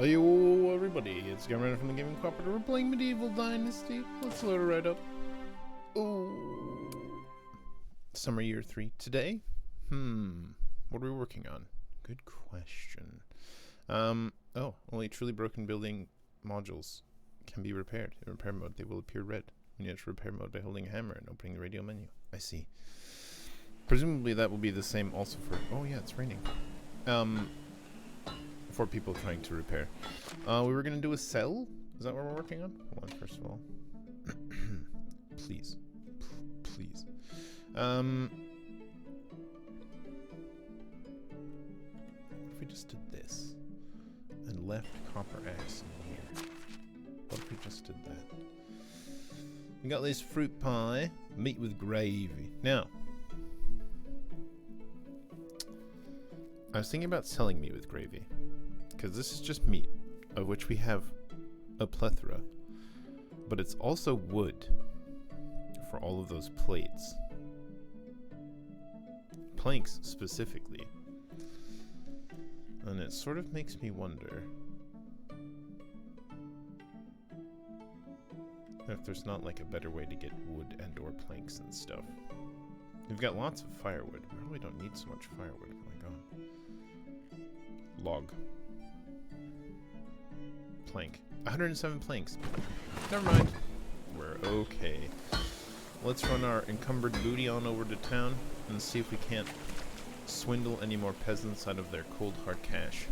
Heyo everybody, it's Gamer from the Gaming Cooperative. We're playing Medieval Dynasty. Let's load it right up. Oh, Summer Year 3. Today? What are we working on? Good question. Only truly broken building modules can be repaired. In repair mode, they will appear red. You need to repair mode by holding a hammer and opening the radio menu. I see. Presumably that will be the same also for... Oh yeah, it's raining. For people trying to repair. We were gonna do a cell? Is that what we're working on? Hold on, first of all. Please. Please. What if we just did this? And left copper axe in here? What if we just did that? We got this fruit pie, meat with gravy. Now, I was thinking about selling meat with gravy, because this is just meat, of which we have a plethora, but it's also wood for all of those plates. Planks, specifically. And it sort of makes me wonder if there's not like a better way to get wood and or planks and stuff. We've got lots of firewood. We probably don't need so much firewood. Oh my god. Log. Plank. 107 planks. Never mind. We're okay. Let's run our encumbered booty on over to town and see if we can't swindle any more peasants out of their cold hard cash.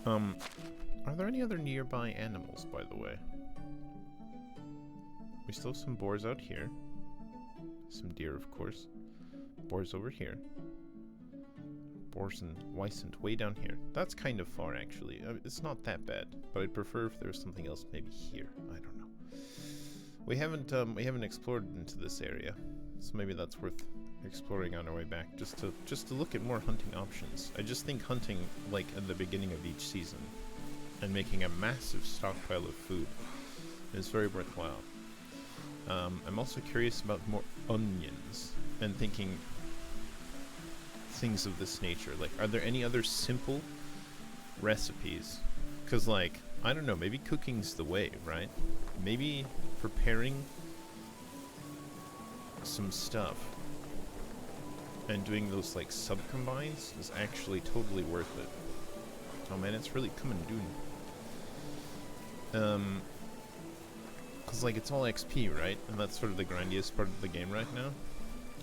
Are there any other nearby animals, by the way? We still have some boars out here. Some deer, of course. Boars over here. Boars and Weissant way down here. That's kind of far, actually. It's not that bad, but I'd prefer if there was something else maybe here. I don't know. We haven't explored into this area, so maybe that's worth exploring on our way back, just to look at more hunting options. I just think hunting, like, at the beginning of each season, and making a massive stockpile of food is very worthwhile. I'm also curious about more onions, and thinking things of this nature. Like, are there any other simple recipes? Because, like, I don't know, maybe cooking's the way, right? Maybe preparing some stuff and doing those, like, sub-combines is actually totally worth it. Oh man, it's really coming down. Because, like, it's all XP, right? And that's sort of the grindiest part of the game right now.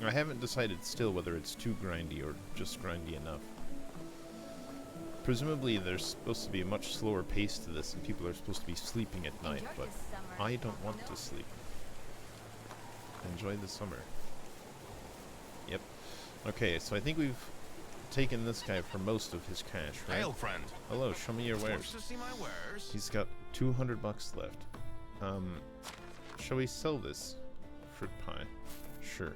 I haven't decided still whether it's too grindy or just grindy enough. Presumably there's supposed to be a much slower pace to this and people are supposed to be sleeping at night, but I don't want to sleep. Enjoy the summer. Yep. Okay, so I think we've taken this guy for most of his cash, right? Hail, friend. Hello, show me your wares. To see my wares? He's got 200 bucks left. Shall we sell this fruit pie? Sure.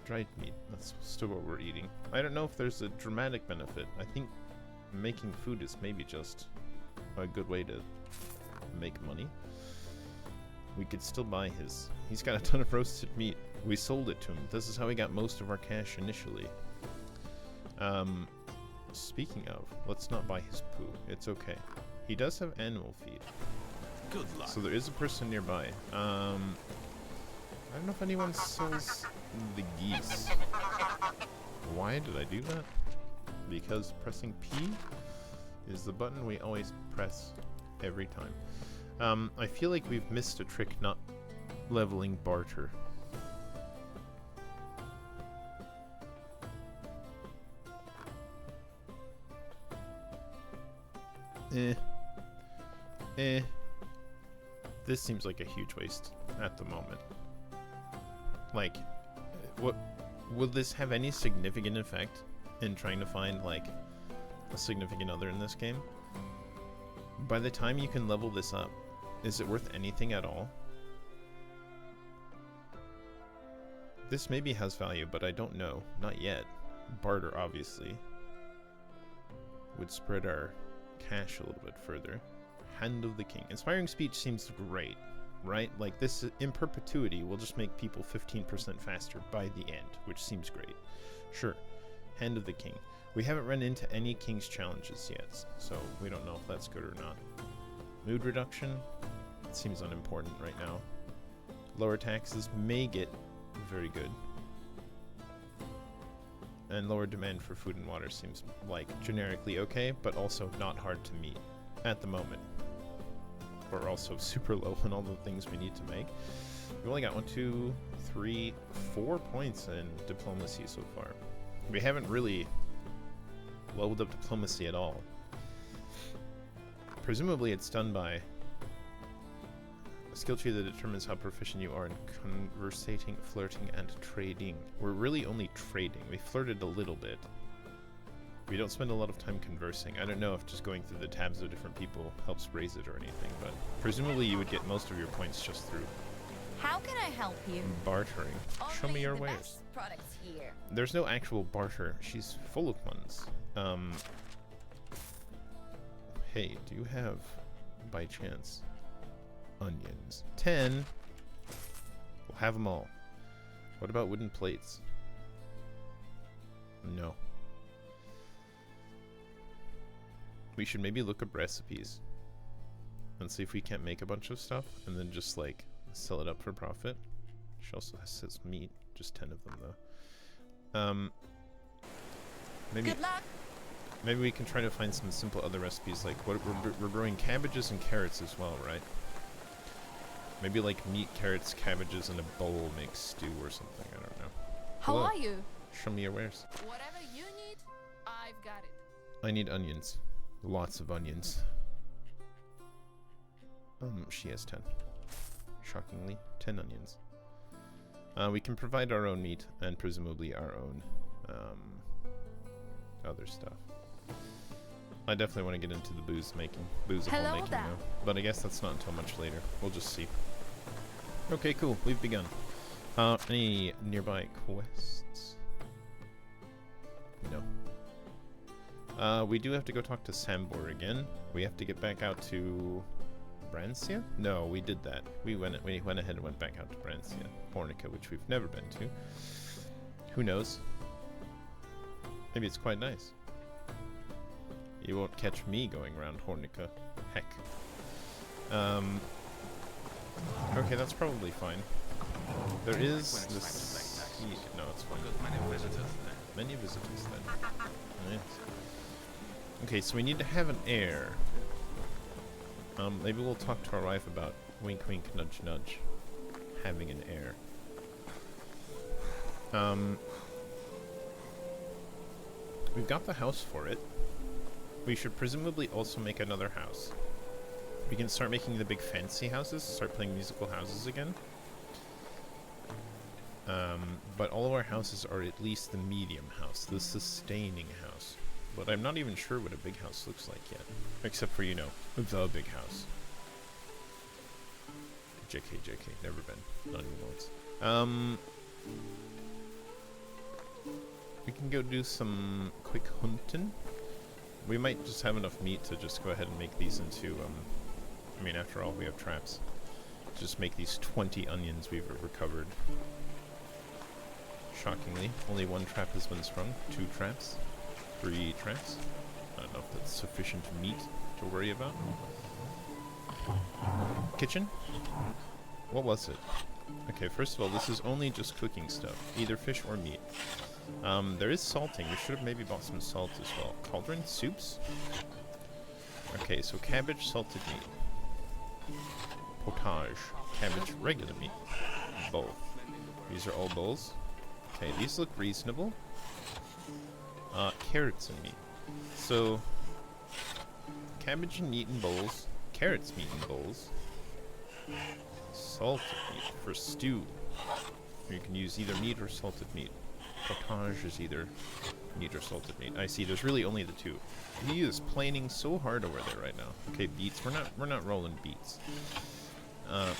Dried meat. That's still what we're eating. I don't know if there's a dramatic benefit. I think making food is maybe just a good way to make money. We could still buy his. He's got a ton of roasted meat. We sold it to him. This is how we got most of our cash initially. Speaking of, let's not buy his poo. It's okay. He does have animal feed. Good luck. So there is a person nearby. I don't know if anyone sells the geese. Why did I do that? Because pressing P is the button we always press every time. I feel like we've missed a trick not leveling barter. This seems like a huge waste at the moment. Like, what will this have any significant effect in trying to find, like, a significant other in this game? By the time you can level this up, is it worth anything at all? This maybe has value, but I don't know. Not yet. Barter, obviously, would spread our cash a little bit further. Hand of the King. Inspiring speech seems great. right? Like, this in perpetuity will just make people 15% faster by the end, which seems great. Sure. Hand of the King. We haven't run into any King's challenges yet, so we don't know if that's good or not. Mood reduction? It seems unimportant right now. Lower taxes may get very good. And lower demand for food and water seems like generically okay, but also not hard to meet at the moment. We're also super low on all the things we need to make. We've only got 1, 2, 3, 4 points in diplomacy so far. We haven't really leveled up diplomacy at all. Presumably it's done by a skill tree that determines how proficient you are in conversating, flirting, and trading. We're really only trading. We flirted a little bit. We don't spend a lot of time conversing. I don't know if just going through the tabs of different people helps raise it or anything, but presumably you would get most of your points just through How can I help you? bartering. Show me your wares. Best products here. There's no actual barter. She's full of ones. Hey, do you have, by chance, onions? 10. We'll have them all. What about wooden plates? No. We should maybe look up recipes and see if we can't make a bunch of stuff and then just like sell it up for profit. She also says meat, just 10 of them though. Maybe Good luck. maybe we can try to find some simple other recipes, like what we're growing cabbages and carrots as well, right? Maybe like meat, carrots, cabbages, and a bowl makes stew or something. I don't know. How Hello. are you? Show me your wares. Whatever you need, I've got it. I need onions. Lots of onions. She has 10. Shockingly, 10 onions. We can provide our own meat and presumably our own other stuff. I definitely want to get into the booze making, Hello making there. though. But I guess that's not until much later. We'll just see. Okay, cool. We've begun. Any nearby quests? No. We do have to go talk to Sambor again. We have to get back out to Brancia? No, we did that. We went ahead and went back out to Brancia, Pornica, which we've never been to. Who knows? Maybe it's quite nice. You won't catch me going around Hornica. Heck. Okay, that's probably fine. There is this... No, it's fine. Many visitors there. Many visitors then. Nice. Okay, so we need to have an heir. Maybe we'll talk to our wife about wink wink nudge nudge having an heir. We've got the house for it. We should presumably also make another house. We can start making the big fancy houses, start playing musical houses again. But all of our houses are at least the medium house, the sustaining house. But I'm not even sure what a big house looks like yet. Except for, you know, the big house. JK, never been. Not even once. We can go do some quick hunting. We might just have enough meat to just go ahead and make these into, I mean, after all, we have traps. Just make these 20 onions we've recovered. Shockingly, only 1 trap has been sprung. 2 traps. 3 traps. I don't know if that's sufficient meat to worry about. Kitchen? What was it? Okay, first of all, this is only just cooking stuff. Either fish or meat. There is salting. We should have maybe bought some salt as well. Cauldron? Soups? Okay, so cabbage, salted meat. Potage. Cabbage, regular meat. Both. These are all bowls. Okay, these look reasonable. Carrots and meat. So, cabbage and meat in bowls. Carrots, meat in bowls. Salted meat for stew. You can use either meat or salted meat. Potage is either meat or salted meat. I see. There's really only the 2. He is planing so hard over there right now. Okay, beets. We're not rolling beets.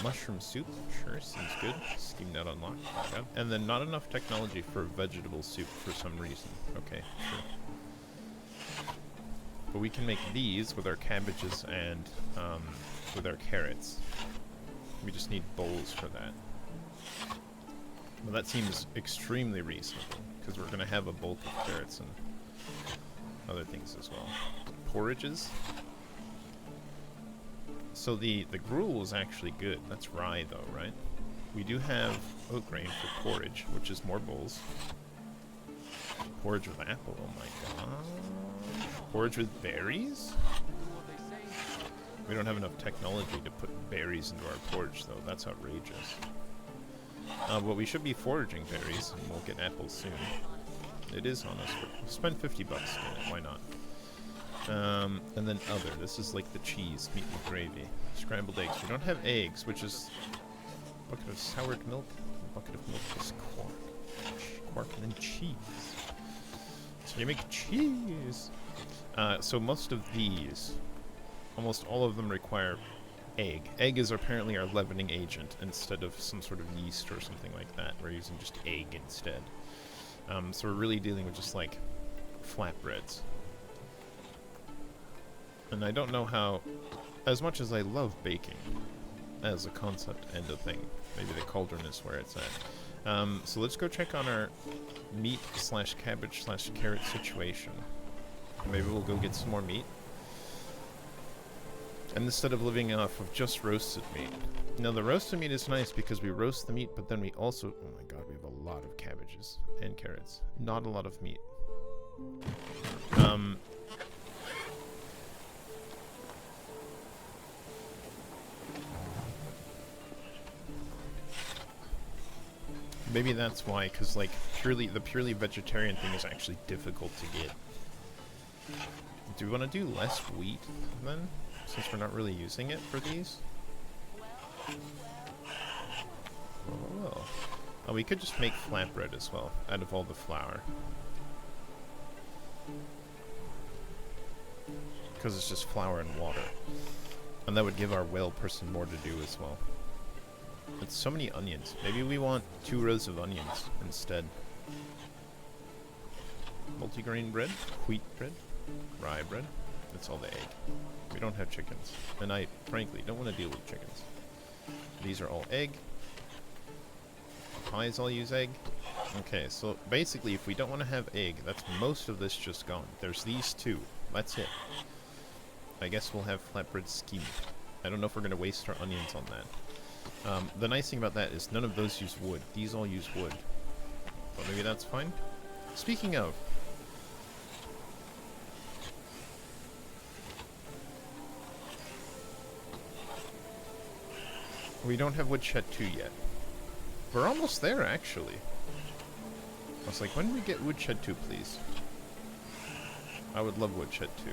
Mushroom soup. Sure, seems good. Steam that unlocked. Yeah. And then not enough technology for vegetable soup for some reason. Okay, sure. But we can make these with our cabbages and with our carrots. We just need bowls for that. Well, that seems extremely reasonable, because we're going to have a bulk of carrots and other things as well. Porridges? So the gruel is actually good. That's rye, though, right? We do have oat grain for porridge, which is more bowls. Porridge with apple, oh my god. Porridge with berries? We don't have enough technology to put berries into our porridge, though. That's outrageous. But we should be foraging berries, and we'll get apples soon. It is on us. We'll spend 50 bucks on it, why not? And then other. This is like the cheese, meat with gravy. Scrambled eggs. We don't have eggs, which is a bucket of soured milk. A bucket of milk is quark. Quark and then cheese. So you make cheese. So most of these, almost all of them require egg. Egg is apparently our leavening agent instead of some sort of yeast or something like that. We're using just egg instead. So we're really dealing with just like flatbreads. And I don't know how, as much as I love baking as a concept and a thing, maybe the cauldron is where it's at. So let's go check on our meat / cabbage / carrot situation. Maybe we'll go get some more meat. And instead of living off of just roasted meat. Now the roasted meat is nice because we roast the meat, but then we also, oh my god, we have a lot of cabbages and carrots. Not a lot of meat. Maybe that's why, because like the purely vegetarian thing is actually difficult to get. Do we want to do less wheat then, since we're not really using it for these? Oh, we could just make flatbread as well, out of all the flour. Because it's just flour and water. And that would give our whale person more to do as well. It's so many onions. Maybe we want 2 rows of onions instead. Multigrain bread, wheat bread, rye bread. That's all the egg. We don't have chickens. And I, frankly, don't want to deal with chickens. These are all egg. Pies all use egg. Okay, so basically if we don't want to have egg, that's most of this just gone. There's these 2. That's it. I guess we'll have flatbread scheme. I don't know if we're going to waste our onions on that. The nice thing about that is none of those use wood. These all use wood. But maybe that's fine. Speaking of, we don't have woodshed 2 yet. We're almost there, actually. I was like, when do we get woodshed 2, please? I would love woodshed 2.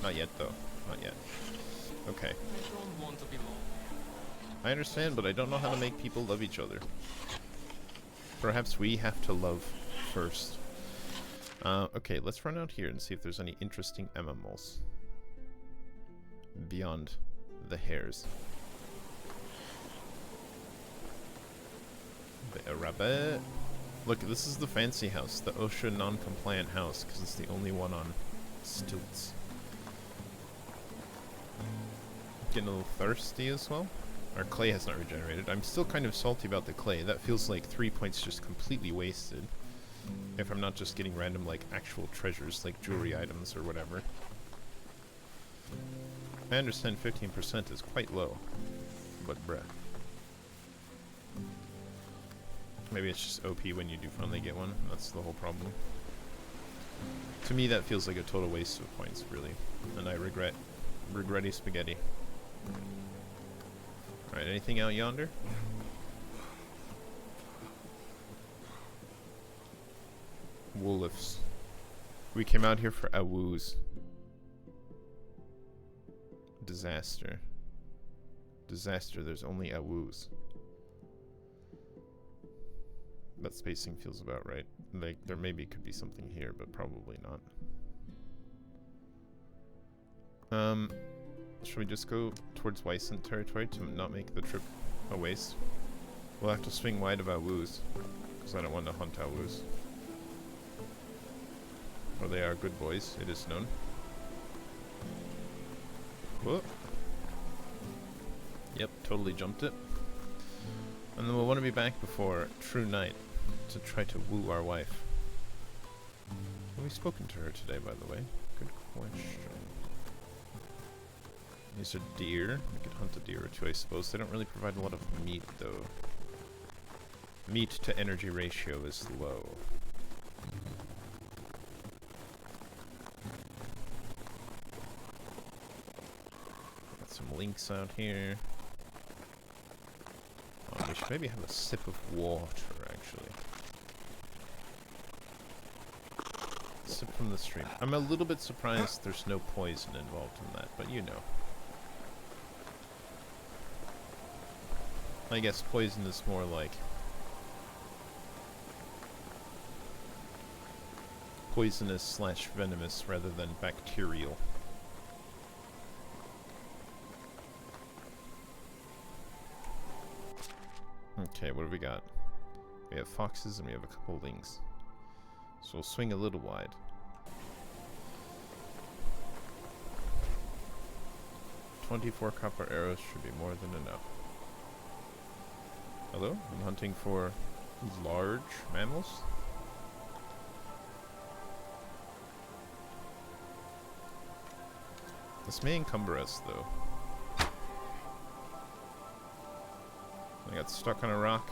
Not yet, though. Not yet. Okay. I don't want to be long. I understand, but I don't know how to make people love each other. Perhaps we have to love first. Okay, let's run out here and see if there's any interesting animals beyond the hares. The rabbit. Look, this is the fancy house, the OSHA non-compliant house, because it's the only one on stilts. Getting a little thirsty as well. Our clay has not regenerated. I'm still kind of salty about the clay. That feels like 3 points just completely wasted. If I'm not just getting random, like, actual treasures, like jewelry items or whatever. I understand 15% is quite low. But bruh. Maybe it's just OP when you do finally get one. That's the whole problem. To me, that feels like a total waste of points, really. And I regretty spaghetti. Alright, anything out yonder? Wolves. We came out here for awoos. Disaster. Disaster, there's only awoos. That spacing feels about right. Like, there maybe could be something here, but probably not. Should we just go towards Wysant territory to not make the trip a waste? We'll have to swing wide of Awoos, because I don't want to hunt Awoos. Or they are good boys, it is known. Whoop. Yep, totally jumped it. And then we'll want to be back before true night to try to woo our wife. Have we spoken to her today, by the way? Good question. These are deer. We could hunt a deer or two, I suppose. They don't really provide a lot of meat, though. Meat to energy ratio is low. Got some lynx out here. Oh, we should maybe have a sip of water, actually. Sip from the stream. I'm a little bit surprised there's no poison involved in that, but you know. I guess poison is more like poisonous slash venomous rather than bacterial. Okay, what do we got? We have foxes and we have a couple lynx. So we'll swing a little wide. "24 copper arrows should be more than enough." Hello? I'm hunting for large mammals? This may encumber us, though. I got stuck on a rock.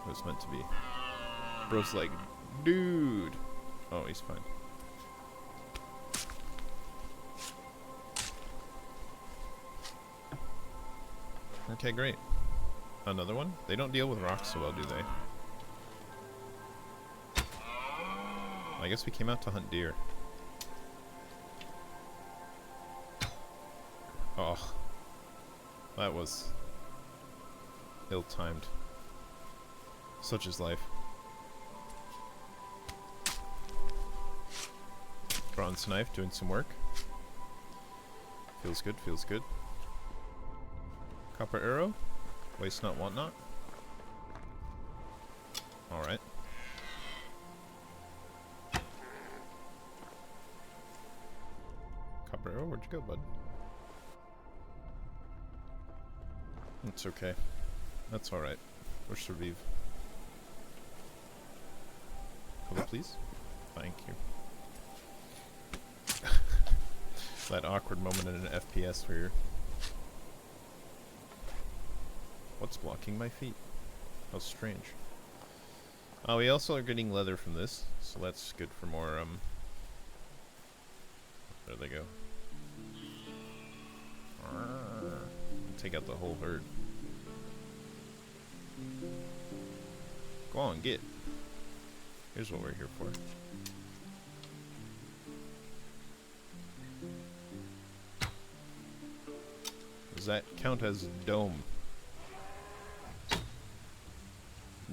It was meant to be. Bro's like, dude! Oh, he's fine. Okay, great. Another one? They don't deal with rocks so well, do they? I guess we came out to hunt deer. Oh. That was ill-timed. Such is life. Bronze knife doing some work. Feels good, feels good. Copper arrow. Waste not, want not. Alright. Copper arrow, where'd you go, bud? It's okay. That's alright. We'll survive. Color, please. Thank you. That awkward moment in an FPS where you're... What's blocking my feet? How strange. We also are getting leather from this, so that's good for more, There they go. Take out the whole herd. Go on, get. Here's what we're here for. Does that count as dome?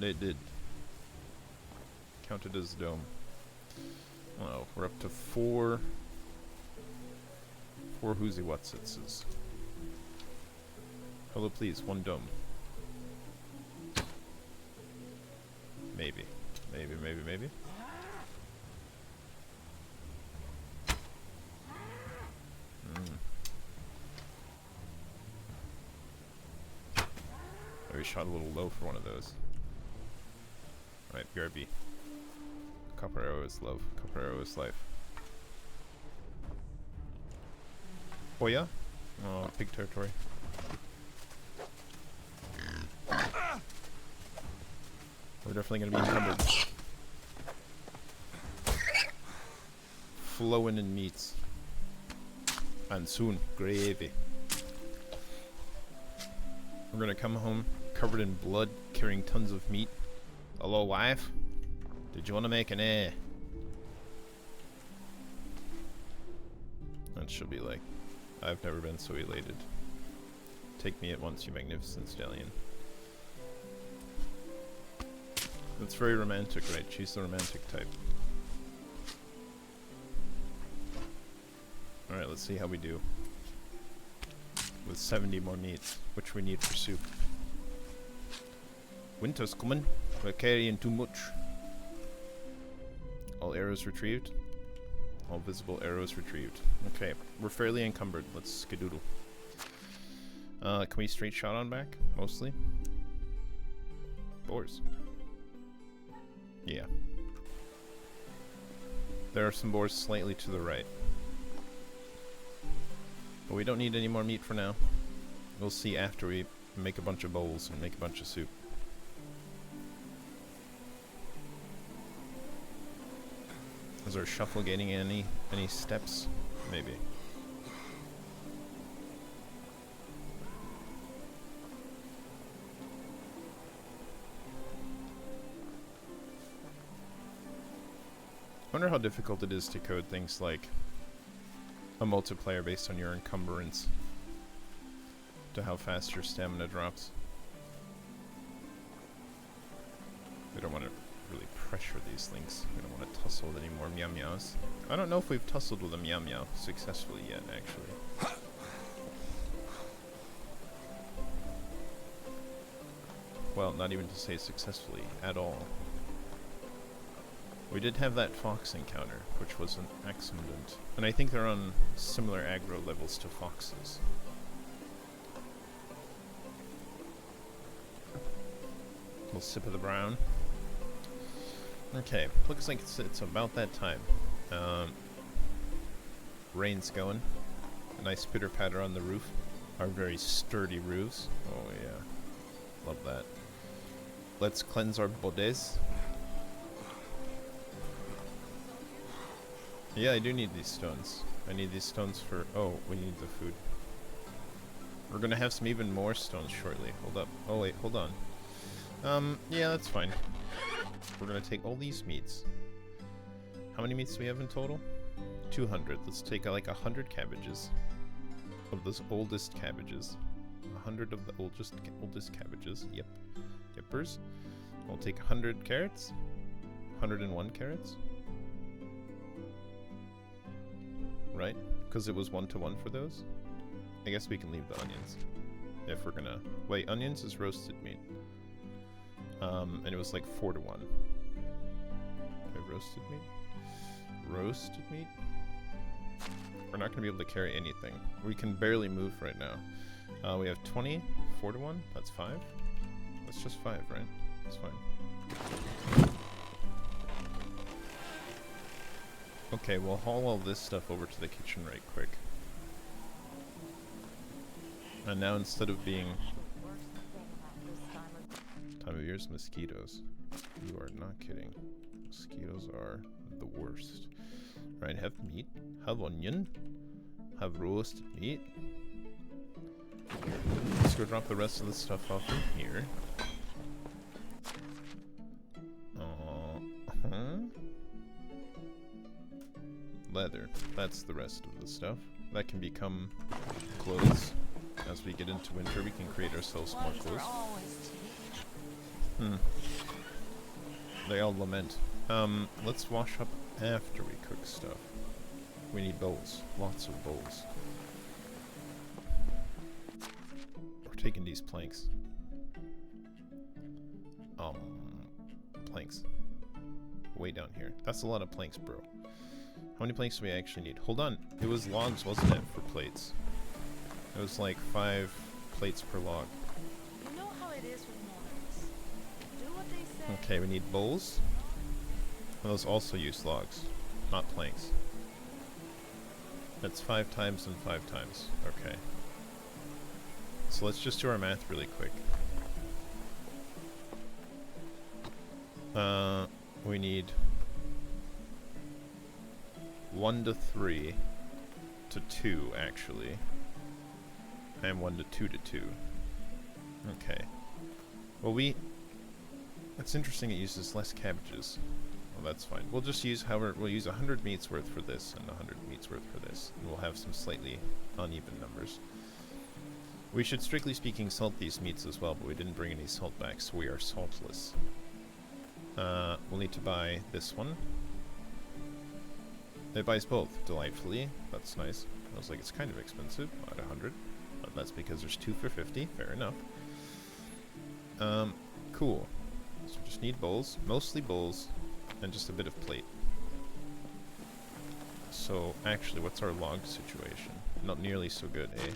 It did. Counted as dome. Oh, we're up to four whoozy whatsitses. Hello, please, one dome. Maybe. Maybe, maybe, maybe. Maybe shot a little low for one of those. Alright, BRB. Copper arrow is love. Copper arrow is life. Oh yeah? Oh, pig territory. We're definitely gonna be encumbered. Flowing in meats. And soon, gravy. We're gonna come home covered in blood, carrying tons of meat. Hello, wife? Did you want to make an A? That should be like, I've never been so elated. Take me at once, you magnificent stallion. That's very romantic, right? She's the romantic type. Alright, let's see how we do. With 70 more meats, which we need for soup. Winter's coming. We're carrying too much. All arrows retrieved. All visible arrows retrieved. Okay, we're fairly encumbered. Let's skedoodle. Can we straight shot on back? Mostly? Boars. Yeah. There are some boars slightly to the right. But we don't need any more meat for now. We'll see after we make a bunch of bowls and make a bunch of soup. Is our shuffle gaining any steps? Maybe. I wonder how difficult it is to code things like a multiplier based on your encumbrance to how fast your stamina drops. We don't want to really pressure these things. We don't want to tussle with any more meow meows. I don't know if we've tussled with a meow meow successfully yet, actually. Well, not even to say successfully at all. We did have that fox encounter, which was an accident. And I think they're on similar aggro levels to foxes. Little sip of the brown. Okay, looks like it's about that time. Rain's going. A nice pitter patter on the roof. Our very sturdy roofs. Oh yeah, love that. Let's cleanse our bodies. Yeah, I do need these stones. I need these stones for... Oh, we need the food. We're gonna have some even more stones shortly. Hold up. Oh wait, hold on. Yeah, that's fine. We're gonna take all these meats. How many meats do we have in total? 200. Let's take like 100 cabbages. Of those oldest cabbages. 100 of the oldest cabbages. Yep. Yippers. We'll take 100 carrots. 101 carrots. Right? Because it was 1-to-1 for those. I guess we can leave the onions. If we're gonna... Wait, onions is roasted meat. And it was like 4-to-1. Do I have roasted meat? Roasted meat? We're not gonna be able to carry anything. We can barely move right now. We have 20, 4-to-1. That's 5. That's just 5, right? That's fine. Okay, we'll haul all this stuff over to the kitchen right quick. And now instead of being... Time of year's mosquitoes. You are not kidding. Mosquitoes are the worst. Right, have meat. Have onion. Have roasted meat. Let's go drop the rest of the stuff off in here. Leather. That's the rest of the stuff. That can become clothes. As we get into winter, we can create ourselves more clothes. They all lament. Let's wash up after we cook stuff. We need bowls. Lots of bowls. We're taking these planks. Planks. Way down here. That's a lot of planks, bro. How many planks do we actually need? Hold on. It was logs, wasn't it, for plates? It was like 5 plates per log. You know how it is with monarchs. Do what they say. Okay, we need bowls. And those also use logs, not planks. That's 5 times and 5 times. Okay. So let's just do our math really quick. We need 1 to 3 to 2, actually. And 1 to 2 to 2. Okay. Well, it's interesting it uses less cabbages. Well, that's fine. We'll just use, however, we'll use 100 meats worth for this and 100 meats worth for this. And we'll have some slightly uneven numbers. We should, strictly speaking, salt these meats as well, but we didn't bring any salt back, so we are saltless. We'll need to buy this one. It buys both, delightfully. That's nice. I was like, it's kind of expensive at 100. But that's because there's 2 for 50. Fair enough. Cool. So we just need bowls. Mostly bowls. And just a bit of plate. So, actually, what's our log situation? Not nearly so good, eh?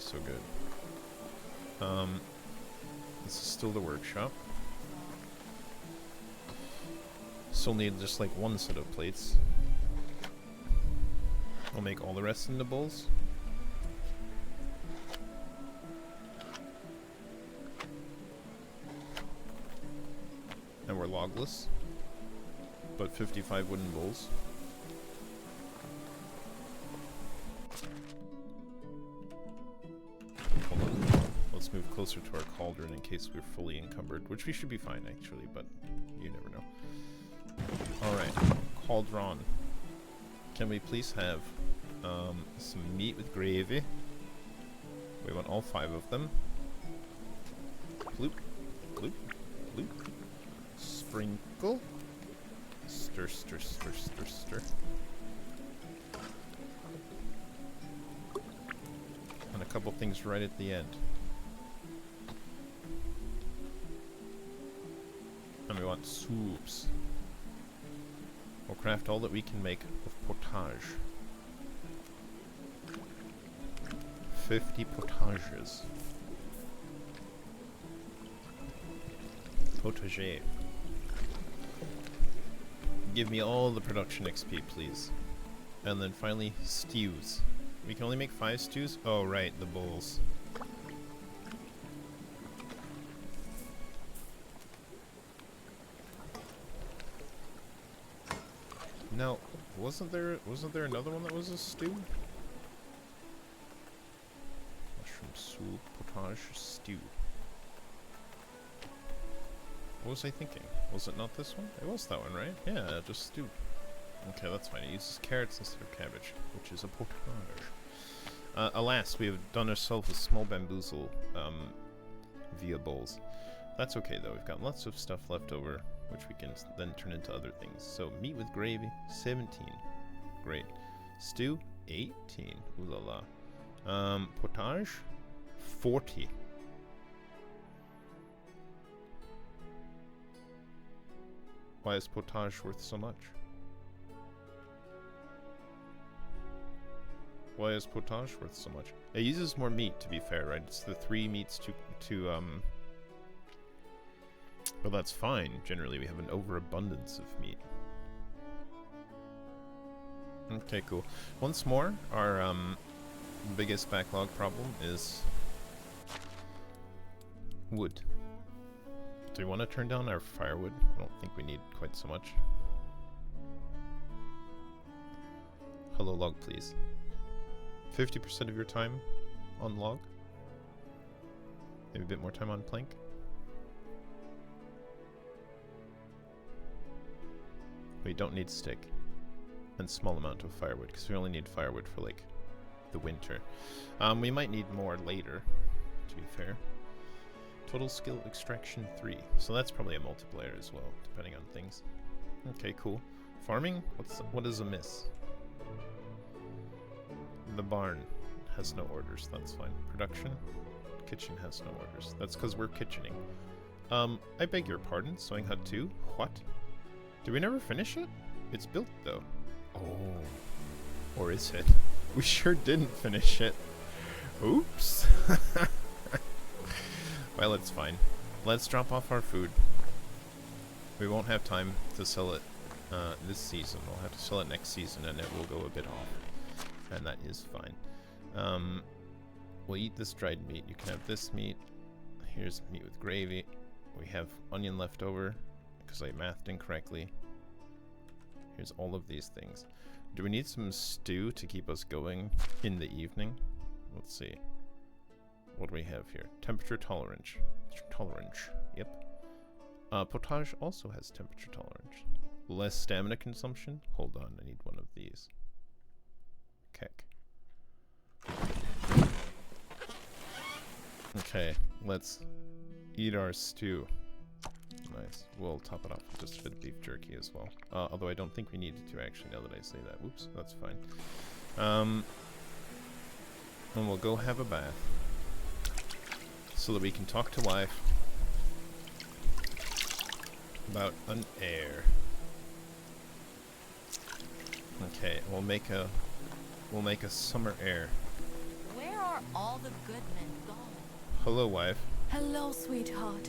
so good. This is still the workshop. Still need just like one set of plates. I'll make all the rest into bowls. And we're logless. But 55 wooden bowls. Hold on. Let's move closer to our cauldron in case we're fully encumbered, which we should be fine actually, but you never know. Alright, cauldron. Can we please have some meat with gravy? We want all 5 of them. Bloop, bloop, bloop. Sprinkle. Stir, stir, stir, stir, stir. And a couple things right at the end. And we want soups. We'll craft all that we can make of potage. 50 potages. Potager. Give me all the production XP, please. And then finally, stews. We can only make 5 stews? Oh, right, the bowls. Now, wasn't there another one that was a stew? Mushroom soup, potage, stew. What was I thinking? Was it not this one? It was that one, right? Yeah, just stew. Okay, that's fine. It uses carrots instead of cabbage, which is a potage. Alas, we have done ourselves a small bamboozle via bowls. That's okay though. We've got lots of stuff left over, which we can then turn into other things. So meat with gravy, 17. Great. Stew, 18. Ooh la la. Potage, 40. Why is potage worth so much? Why is potage worth so much? It uses more meat, to be fair, right? It's the 3 meats to well, that's fine. Generally, we have an overabundance of meat. Okay, cool. Once more, our biggest backlog problem is wood. Do we want to turn down our firewood? I don't think we need quite so much. Hello, log, please. 50% of your time on log. Maybe a bit more time on plank. We don't need stick. And small amount of firewood, because we only need firewood for, like, the winter. We might need more later, to be fair. Total skill extraction 3. So that's probably a multiplier as well, depending on things. Okay, cool. Farming? What is amiss? The barn has no orders, that's fine. Production? Kitchen has no orders. That's because we're kitchening. I beg your pardon, Sewing Hut 2? What? Did we never finish it? It's built, though. Oh. Or is it? We sure didn't finish it. Oops. Well, it's fine. Let's drop off our food. We won't have time to sell it this season. We'll have to sell it next season, and it will go a bit off. And that is fine. We'll eat this dried meat. You can have this meat. Here's meat with gravy. We have onion left over, because I mathed incorrectly. Here's all of these things. Do we need some stew to keep us going in the evening? Let's see. What do we have here? Temperature tolerance. Yep. Potage also has temperature tolerance. Less stamina consumption? Hold on, I need one of these. Keck. Okay, let's eat our stew. Nice. We'll top it off with just a bit of beef jerky as well. Although I don't think we needed to actually, now that I say that. Whoops, that's fine. And we'll go have a bath. So that we can talk to wife about an heir. Okay, we'll make a summer heir. Where are are all the good men gone? Hello, wife. Hello, sweetheart.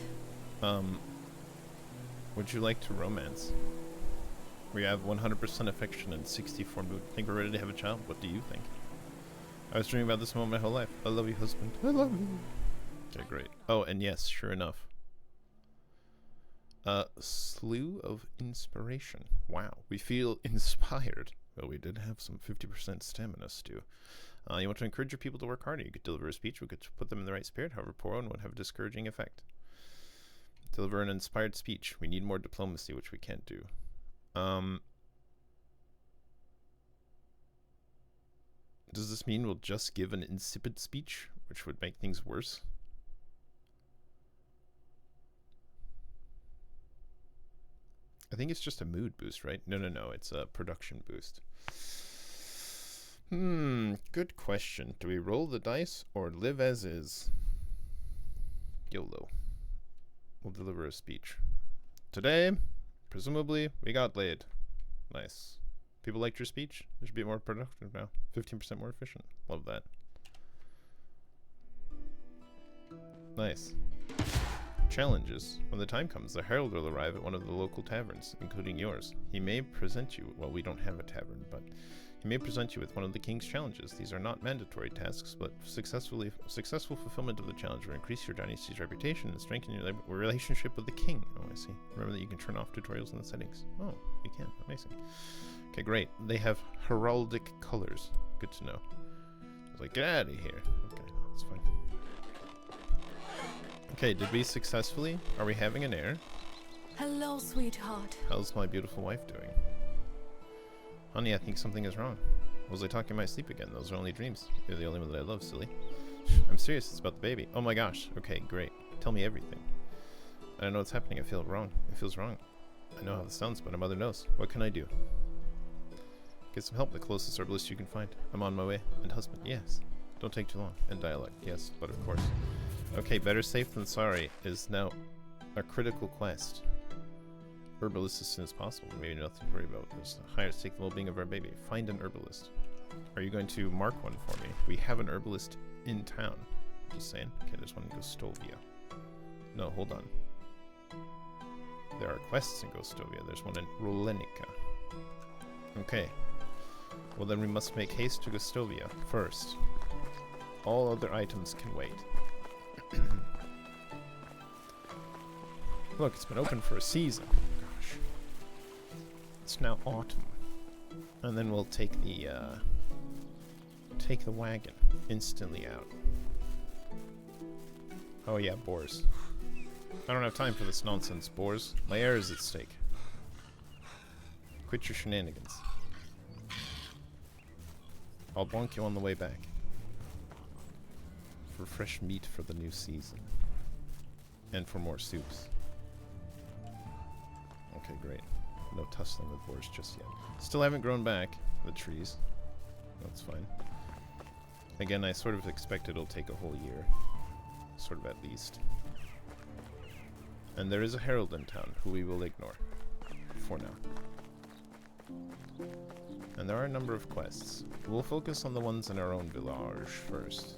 Would you like to romance? We have 100% affection and 64 mood. Think we're ready to have a child? What do you think? I was dreaming about this moment my whole life. I love you, husband. I love you. Okay, great. Oh, and yes, sure enough. Slew of inspiration. Wow, we feel inspired. Well, we did have some 50% stamina stew. You want to encourage your people to work harder. You could deliver a speech. We could put them in the right spirit. However, poor one would have a discouraging effect. Deliver an inspired speech. We need more diplomacy, which we can't do. Does this mean we'll just give an insipid speech, which would make things worse? I think it's just a mood boost, right? No, it's a production boost. Good question. Do we roll the dice or live as is? YOLO. We'll deliver a speech. Today, presumably, we got laid. Nice. People liked your speech? It should be more productive now. 15% more efficient. Love that. Nice. Challenges. When the time comes, the herald will arrive at one of the local taverns, including yours. He may present you, well, we don't have a tavern, but he may present you with one of the king's challenges. These are not mandatory tasks, but successful fulfillment of the challenge will increase your dynasty's reputation and strengthen your relationship with the king. Oh, I see. Remember that you can turn off tutorials in the settings. Oh, you can. Amazing. Okay, great. They have heraldic colors. Good to know. I was like, get out of here. Okay, that's fine. Okay, did we successfully? Are we having an heir? Hello, sweetheart. How's my beautiful wife doing? Honey, I think something is wrong. Was I talking in my sleep again? Those are only dreams. You're the only one that I love, silly. I'm serious, it's about the baby. Oh my gosh. Okay, great. Tell me everything. I don't know what's happening. I feel wrong. It feels wrong. I know how this sounds, but a mother knows. What can I do? Get some help, the closest herbalist you can find. I'm on my way. And husband, yes. Don't take too long. And dialogue, yes, but of course. Okay, better safe than sorry is now a critical quest. Herbalist as soon as possible. Maybe nothing to worry about. There's a higher stake the well-being of our baby. Find an herbalist. Are you going to mark one for me? We have an herbalist in town. Just saying. Okay, there's one in Gostovia. No, hold on. There are quests in Gostovia. There's one in Rolenica. Okay. Well, then we must make haste to Gostovia first. All other items can wait. Look, it's been open for a season. Gosh. It's now autumn. And then we'll take the wagon instantly out. Oh yeah, boars. I don't have time for this nonsense, boars. My heir is at stake. Quit your shenanigans. I'll bonk you on the way back. For fresh meat for the new season. And for more soups. Okay, great. No tussling with boars just yet. Still haven't grown back, the trees. That's fine. Again, I sort of expect it'll take a whole year. Sort of at least. And there is a herald in town who we will ignore. For now. And there are a number of quests. We'll focus on the ones in our own village first.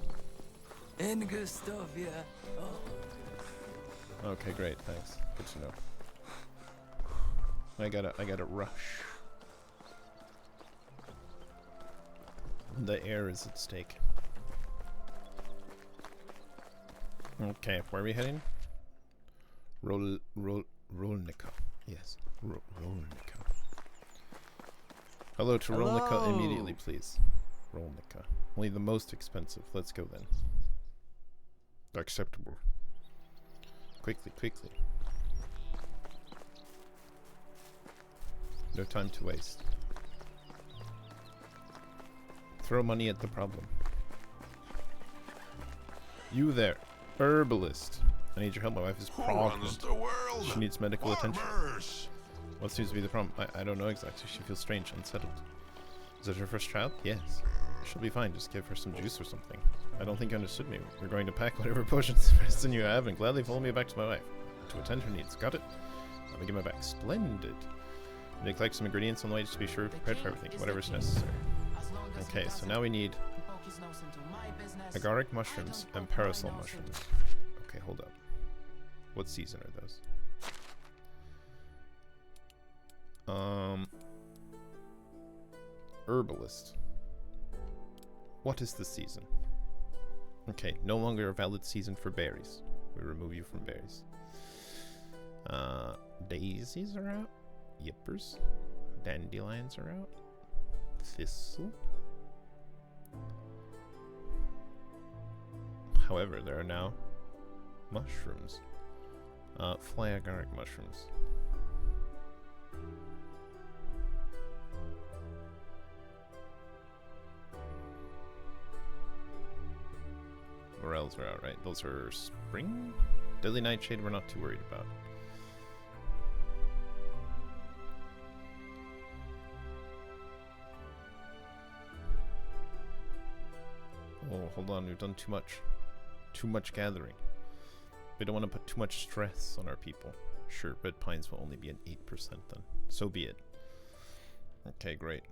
In Gustovia. Oh. Okay, great, thanks. Good to know. I gotta rush. The heir is at stake. Okay, where are we heading? Rolnica. Yes, Rolnica. Hello to Rolnica immediately, please. Rolnica. Only the most expensive. Let's go then. Acceptable. Quickly, quickly. No time to waste. Throw money at the problem. You there, herbalist. I need your help. My wife is pregnant. She needs medical attention. What seems to be the problem? I don't know exactly. She feels strange, unsettled. Is it her first child? Yes. She'll be fine. Just give her some juice or something. I don't think you understood me. We're going to pack whatever potions of medicine you have and gladly follow me back to my wife. To attend her needs. Got it? Let me get my back. Splendid. I need to collect some ingredients on the way just to be sure we're prepared for everything. Whatever's necessary. Okay, so now we need business knows into my business. Agaric mushrooms I don't and put my parasol nose mushrooms. Okay, hold up. What season are those? Herbalist. What is the season? Okay, no longer a valid season for berries. We remove you from berries. Daisies are out. Yippers. Dandelions are out. Thistle. However, there are now mushrooms. Fly agaric mushrooms. Morels are out, right? Those are spring? Deadly Nightshade we're not too worried about. Oh, hold on, we've done too much. Too much gathering. We don't want to put too much stress on our people. Sure, red pines will only be an 8% then. So be it. Okay, great.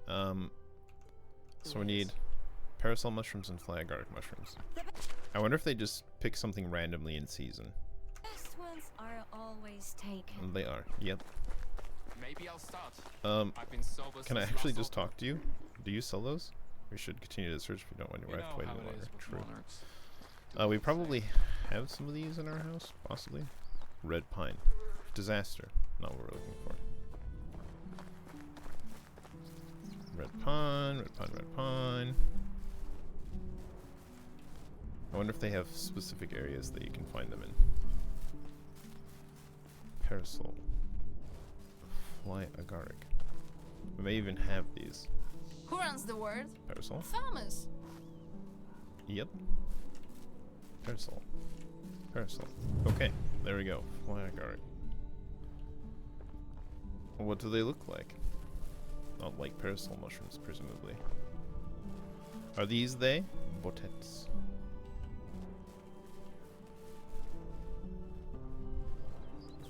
So we need parasol mushrooms and fly agaric mushrooms. I wonder if they just pick something randomly in season. Best ones are always taken. And they are. Yep. Maybe I'll start. I've been sober Can I since actually last just autumn. talk to you? Do you sell those? We should continue to search if you don't want your wife to wait any longer. True. We probably have some of these in our house, possibly. Red pine. Disaster. Not what we're looking for. Red pine, red pine, red pine. I wonder if they have specific areas that you can find them in. Parasol. Fly agaric. We may even have these. Who runs the word? Parasol? Thomas. Yep. Parasol. Parasol. Okay, there we go. Fly agaric. What do they look like? Not like parasol mushrooms, presumably. Are these they? Botets.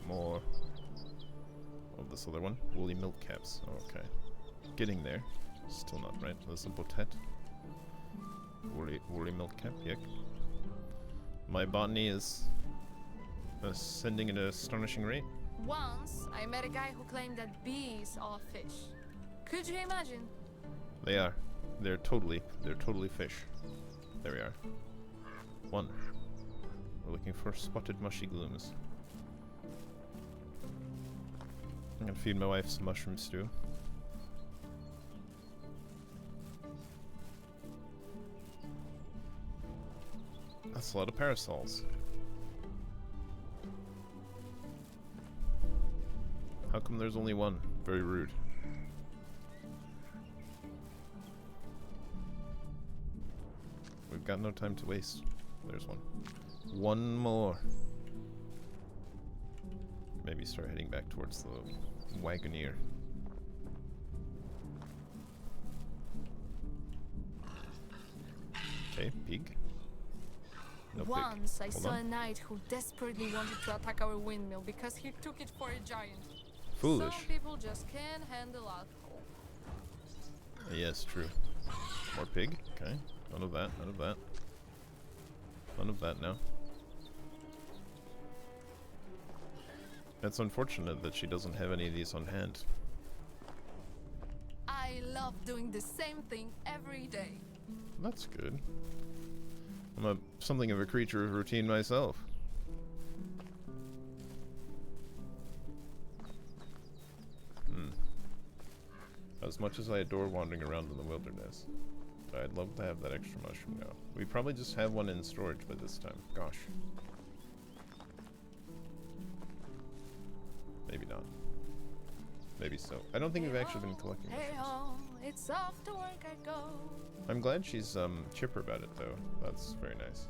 More of this other one. Woolly milk caps. Okay. Getting there. Still not right. There's a botet. Woolly milk cap, yuck. My botany is ascending at an astonishing rate. Once, I met a guy who claimed that bees are fish. Could you imagine? They are. They're totally fish. There we are. One. We're looking for spotted mushy glooms. I'm gonna feed my wife some mushroom stew. That's a lot of parasols. How come there's only one? Very rude. We've got no time to waste. There's one. One more. Maybe start heading back towards the Wagoneer. Okay, pig. No pig. Once, I Hold saw on. a knight who desperately wanted to attack our windmill because he took it for a giant. Foolish. Some people just can't handle alcohol. Yes, true. More pig. Okay. None of that. None of that. None of that now. It's unfortunate that she doesn't have any of these on hand. I love doing the same thing every day. That's good. I'm something of a creature of routine myself. As much as I adore wandering around in the wilderness, I'd love to have that extra mushroom now. We probably just have one in storage by this time. Gosh. Maybe not. Maybe so. I don't think we've actually been collecting mushrooms. It's off to work I go. I'm glad she's chipper about it though. That's very nice.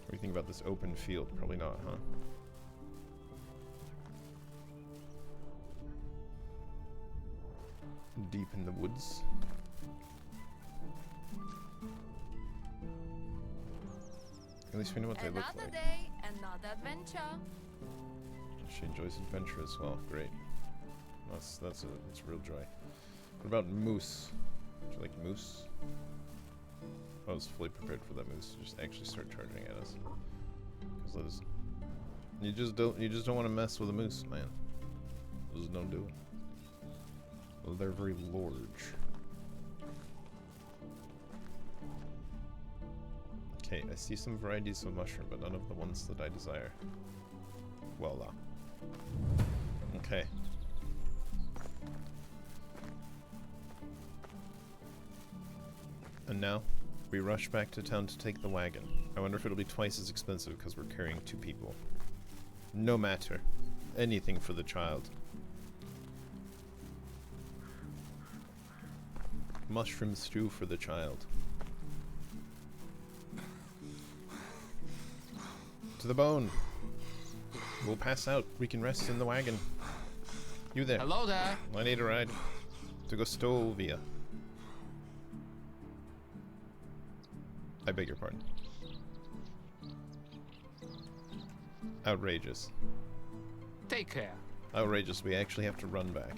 What do you think about this open field? Probably not, huh? Deep in the woods. At least we know what they look Another like. day, another adventure. She enjoys adventure as well. Great. That's a real joy. What about moose? Do you like moose? I was fully prepared for that moose to just actually start charging at us. Because you just don't want to mess with a moose, man. Just don't do it. Well, they're very large. Okay, I see some varieties of mushroom, but none of the ones that I desire. Voila. Okay. And now, we rush back to town to take the wagon. I wonder if it'll be twice as expensive because we're carrying 2 people. No matter. Anything for the child. Mushroom stew for the child. To the bone. We'll pass out. We can rest in the wagon. You there. Hello there. I need a ride to Gostovia. I beg your pardon. Outrageous. Take care. Outrageous. We actually have to run back.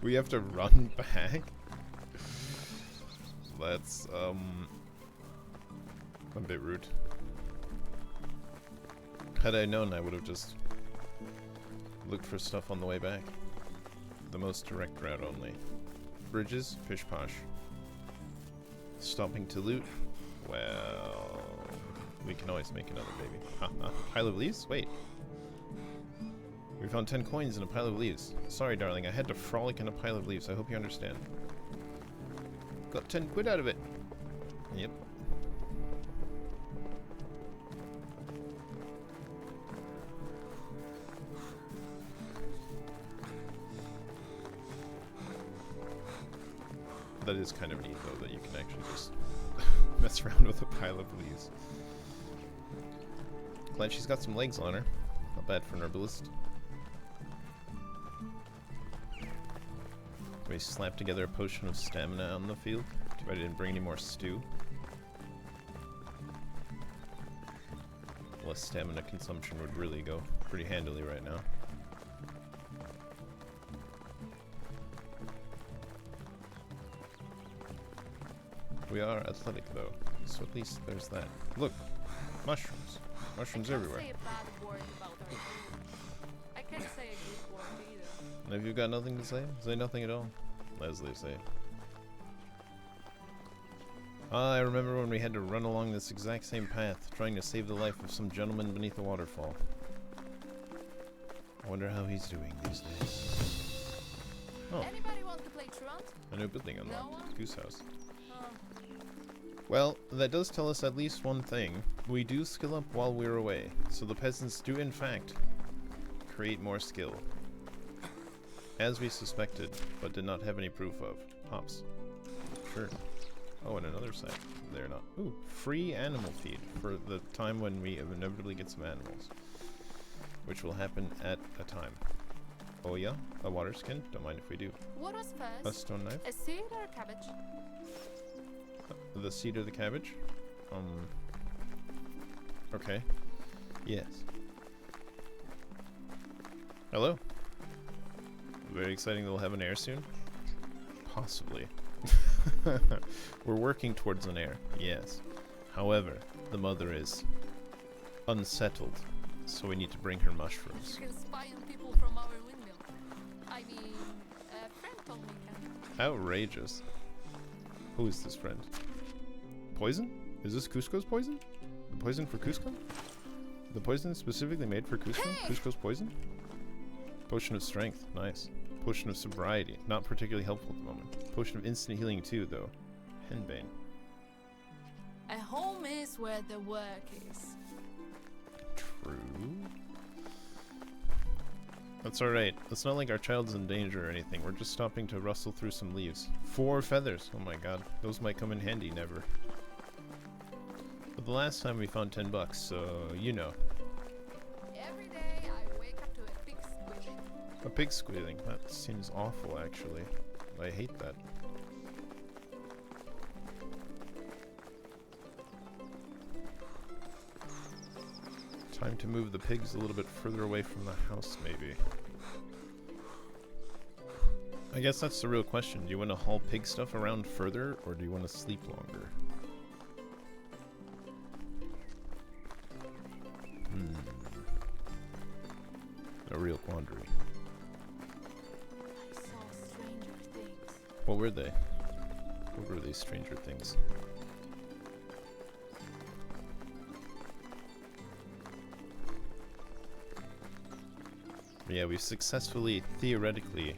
We have to run back? That's, a bit rude. Had I known, I would have just looked for stuff on the way back. The most direct route only. Bridges, pish posh. Stopping to loot. Well, we can always make another baby. Haha. Pile of leaves? Wait. We found 10 coins in a pile of leaves. Sorry, darling, I had to frolic in a pile of leaves. I hope you understand. Got 10 quid out of it. Yep. That is kind of neat, though, that you can actually just mess around with a pile of leaves. Glad she's got some legs on her. Not bad for an herbalist. We slapped together a potion of stamina on the field. Too bad I didn't bring any more stew. Less stamina consumption would really go pretty handily right now. We are athletic though, so at least there's that. Look! Mushrooms! Mushrooms everywhere. Say a bad word about our food. I can't say a good word either. And if you've got nothing to say nothing at all. As they say. I remember when we had to run along this exact same path, trying to save the life of some gentleman beneath a waterfall. I wonder how he's doing these days. Oh, Anybody want to play truant? a new building unlocked. No one? Goose house. Oh. Well, that does tell us at least one thing. We do skill up while we're away, so the peasants do in fact create more skill. As we suspected, but did not have any proof of. Hops. Sure. Oh, and another site. They're not. Ooh, free animal feed for the time when we inevitably get some animals. Which will happen at a time. Oh yeah, a water skin? Don't mind if we do. What was A first? stone knife? A seed or a cabbage? The seed of the cabbage? Okay. Yes. Hello? Very exciting that we'll have an heir soon? Possibly. We're working towards an heir, yes. However, the mother is unsettled, so we need to bring her mushrooms. You can spy on people from our windmill. I mean, a friend told me can. Outrageous. Who is this friend? Poison? Is this Cusco's poison? The poison for Cusco? The poison specifically made for Cusco? Hey! Cusco's poison? Potion of strength. Nice. Potion of sobriety. Not particularly helpful at the moment. Potion of instant healing too, though. Henbane. A home is where the work is. True. That's alright. It's not like our child's in danger or anything. We're just stopping to rustle through some leaves. 4 feathers. Oh my god. Those might come in handy, never. But the last time we found 10 bucks, so you know. Every day I wake up to a pig squealing. A pig squealing. That seems awful, actually. I hate that. Time to move the pigs a little bit further away from the house, maybe. I guess that's the real question. Do you want to haul pig stuff around further, or do you want to sleep longer? A real quandary. I saw stranger things. What were they? What were these stranger things? Yeah, we successfully, theoretically,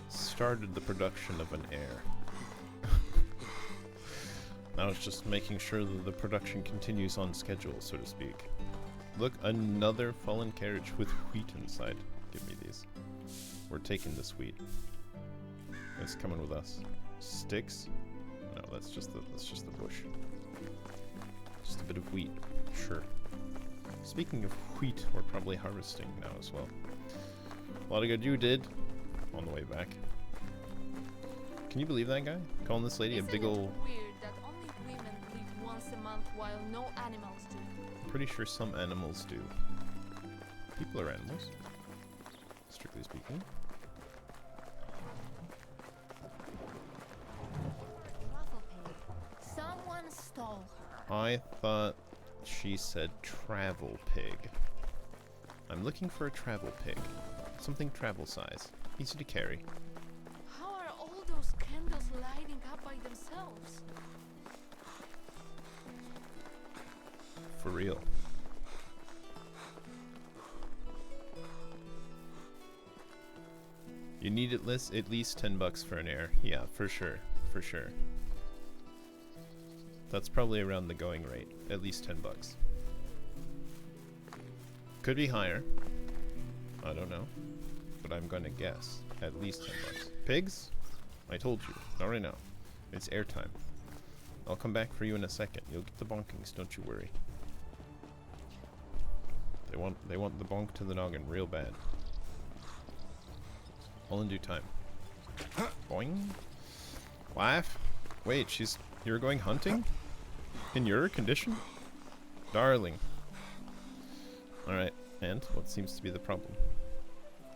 started the production of an heir. Now it's just making sure that the production continues on schedule, so to speak. Look, another fallen carriage with wheat inside. Give me these. We're taking this wheat. It's coming with us. Sticks? No, that's just the bush. Just a bit of wheat. Sure. Speaking of wheat, we're probably harvesting now as well. A lot of good you did on the way back. Can you believe that guy? Calling this lady a big ol'... weird that only women live once a month while no animals do? Pretty sure some animals do. People are animals, strictly speaking. Someone stole her. I thought she said travel pig. I'm looking for a travel pig. Something travel size. Easy to carry. How are all those candles lighting up by themselves? For real. You need at least 10 bucks for an heir. Yeah, for sure. For sure. That's probably around the going rate. At least 10 bucks. Could be higher. I don't know. But I'm gonna guess. At least 10 bucks. Pigs? I told you. Not right now. It's airtime. I'll come back for you in a second. You'll get the bonkings, don't you worry. They want the bonk to the noggin real bad. All in due time. Boing. Wife? Wait, you're going hunting? In your condition? Darling. Alright, and what seems to be the problem?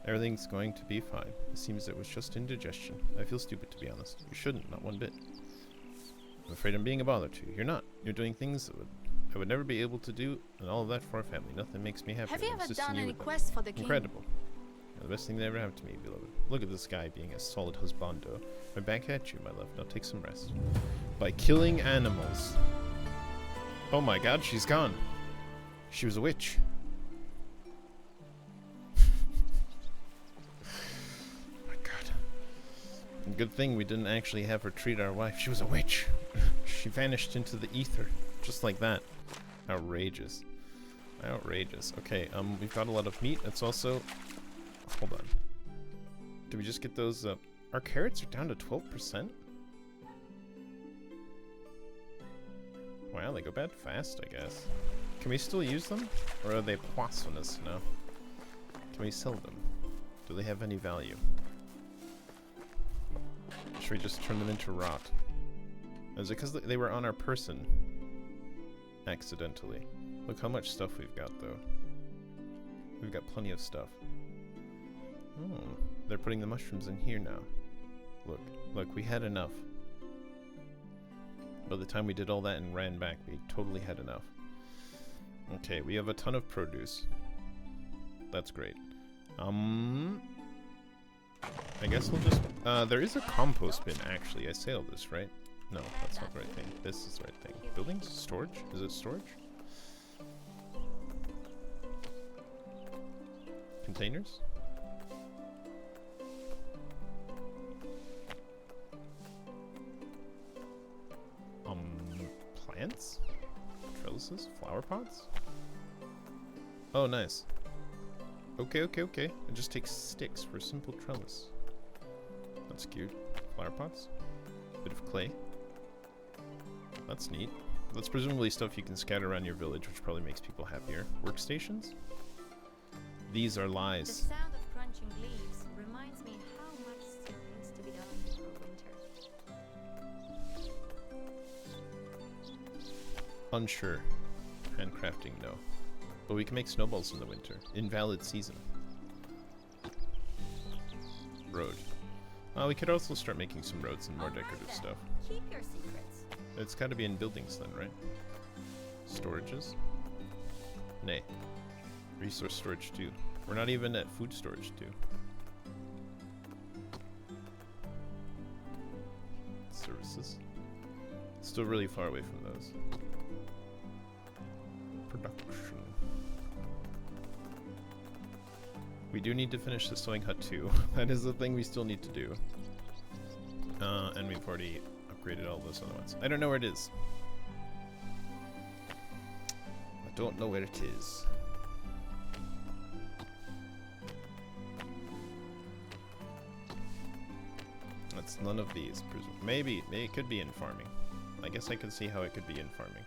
Everything's going to be fine. It seems it was just indigestion. I feel stupid, to be honest. You shouldn't, not one bit. I'm afraid I'm being a bother to you. You're not. You're doing things that I would never be able to do, and all of that for our family. Nothing makes me happier. Have you than ever assisting done you any with them. quests for the king? Incredible. You're the best thing that ever happened to me, beloved. Look at this guy being a solid husbando. I'm back at you, my love. Now take some rest. By killing animals. Oh my god, she's gone. She was a witch. My god. And good thing we didn't actually have her treat our wife. She was a witch. She vanished into the ether. Just like that. Outrageous. Outrageous. Okay, we've got a lot of meat. It's also... Hold on. Did we just get those, our carrots are down to 12%? Wow, they go bad fast, I guess. Can we still use them? Or are they poisonous now? Can we sell them? Do they have any value? Should we just turn them into rot? Is it because they were on our person? Accidentally. Look how much stuff we've got, though. We've got plenty of stuff. Oh, they're putting the mushrooms in here now. Look, we had enough. By the time we did all that and ran back, we totally had enough. Okay, we have a ton of produce. That's great. I guess we'll just... there is a compost bin, actually. I sailed this, right? No, that's not the right thing. This is the right thing. Buildings? Storage? Is it storage? Containers? Plants? Trellises? Flower pots? Oh, nice. Okay. It just takes sticks for a simple trellis. That's cute. Flower pots? Bit of clay. That's neat. That's presumably stuff you can scatter around your village, which probably makes people happier. Workstations? These are The lies. sound of crunching leaves reminds me how much still needs to be done before winter. Unsure. Handcrafting, no. But we can make snowballs in the winter. Invalid season. Road. We could also start making some roads and more decorative stuff. Keep your secrets. It's got to be in buildings then, right? Storages? Nay. Resource storage 2. We're not even at food storage 2. Services. Still really far away from those. Production. We do need to finish the sewing hut too. That is the thing we still need to do. And we've already upgraded all those other ones. I don't know where it is. I don't know where it is. It's none of these. Maybe it could be in farming. I guess I could see how it could be in farming.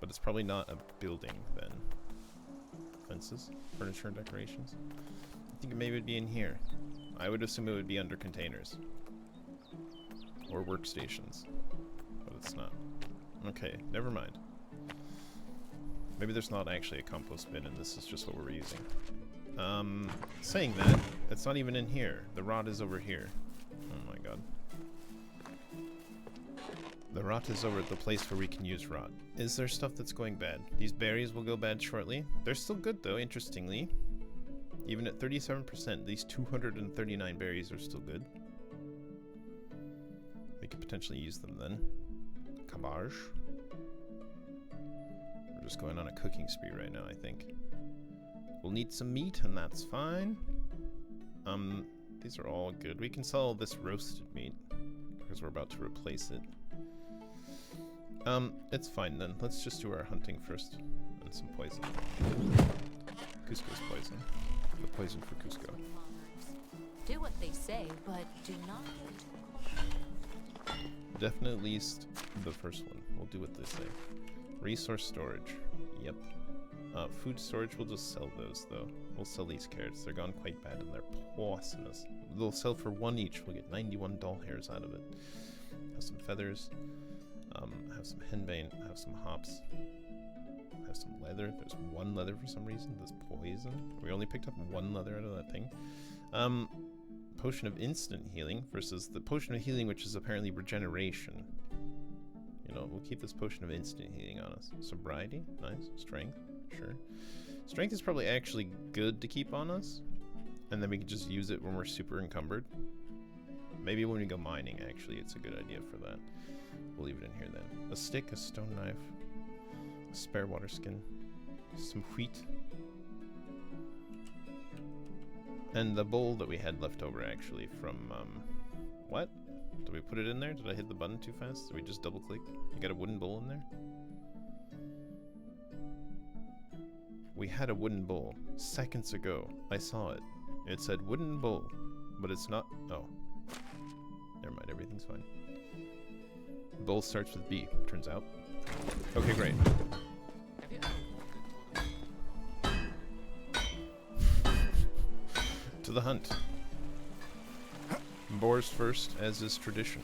But it's probably not a building then. Fences, furniture, decorations. I think maybe it'd be in here. I would assume it would be under containers. Or workstations. But it's not. Okay, never mind. Maybe there's not actually a compost bin and this is just what we're using. Saying that, it's not even in here. The rot is over here. Oh my god. The rot is over at the place where we can use rot. Is there stuff that's going bad? These berries will go bad shortly. They're still good though, interestingly. Even at 37%, these 239 berries are still good. We could potentially use them then. Cabbage. We're just going on a cooking spree right now, I think. We'll need some meat, and that's fine. These are all good. We can sell this roasted meat, because we're about to replace it. It's fine then. Let's just do our hunting first. And some poison. Cusco's poison. The poison for Cusco. Do what they say, but do not get too close. Definitely at least the first one. We'll do what they say. Resource storage. Yep. Food storage, we'll just sell those though. We'll sell these carrots. They're gone quite bad and they're poisonous. They'll sell for 1 each. We'll get 91 doll hairs out of it. Have some feathers. Have some henbane. Have some hops. Have some leather. There's 1 leather for some reason. There's poison. We only picked up 1 leather out of that thing. Potion of instant healing versus the potion of healing, which is apparently regeneration. You know, we'll keep this potion of instant healing on us. Sobriety, nice. Strength, sure. Strength is probably actually good to keep on us, and then we can just use it when we're super encumbered. Maybe when we go mining, actually, it's a good idea for that. We'll leave it in here then. A stick, a stone knife, a spare water skin, some wheat, and the bowl that we had left over actually from, what? Did we put it in there? Did I hit the button too fast? Did we just double click? You got a wooden bowl in there? We had a wooden bowl seconds ago. I saw it. It said wooden bowl, but it's not. Oh. Never mind, everything's fine. Bowl starts with B, turns out. Okay, great. Have you ever To the hunt. Boars first, as is tradition.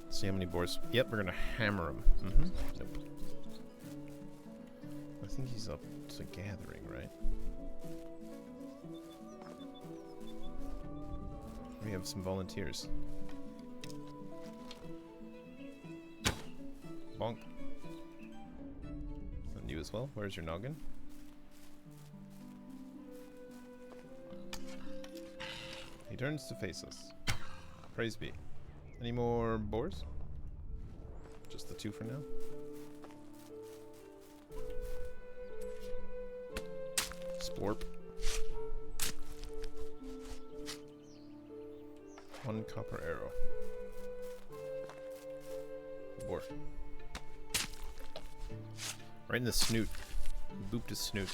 Let's see how many boars. Yep, we're gonna hammer them. Nope. I think he's up to gathering, right? We have some volunteers. Bonk. And you as well. Where's your noggin? He turns to face us. Praise be. Any more boars? Just the 2 for now. Splorp. 1 copper arrow. Boar. Right in the snoot. Booped his snoot.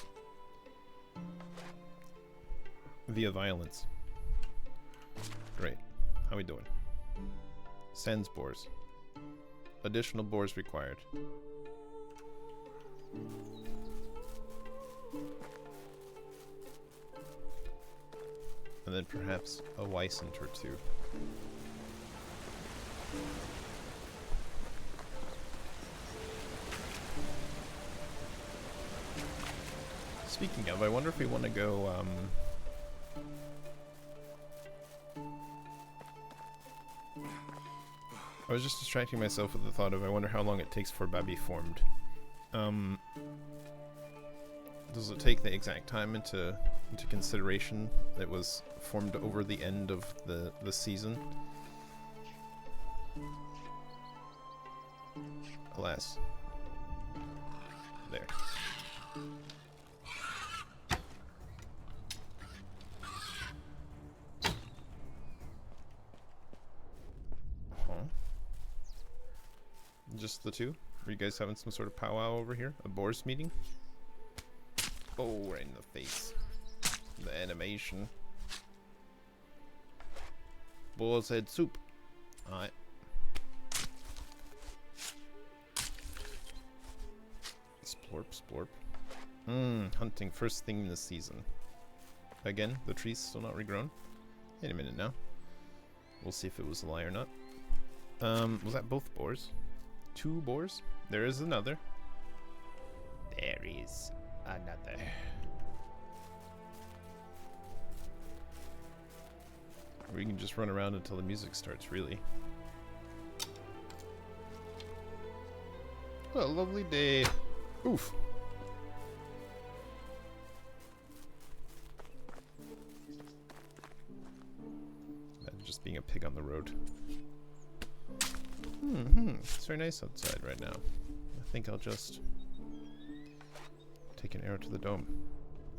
Via violence. Great. How we doing? Sans boars. Additional boars required. And then perhaps a Wysant or 2. Speaking of, I wonder if we want to go, I was just distracting myself with the thought of I wonder how long it takes for Babi formed. Does it take the exact time into consideration that it was formed over the end of the season? Alas. There. Just the two? Are you guys having some sort of powwow over here? A boars meeting? Oh, right in the face. The animation. Boar's head soup. Alright. Splorp, splorp. Hunting first thing in the season. Again, the tree's still not regrown. Wait a minute now. We'll see if it was a lie or not. Was that both boars? 2 boars? There is another. There is another. We can just run around until the music starts, really. What a lovely day. Oof. Imagine just being a pig on the road. It's very nice outside right now. I think I'll just take an arrow to the dome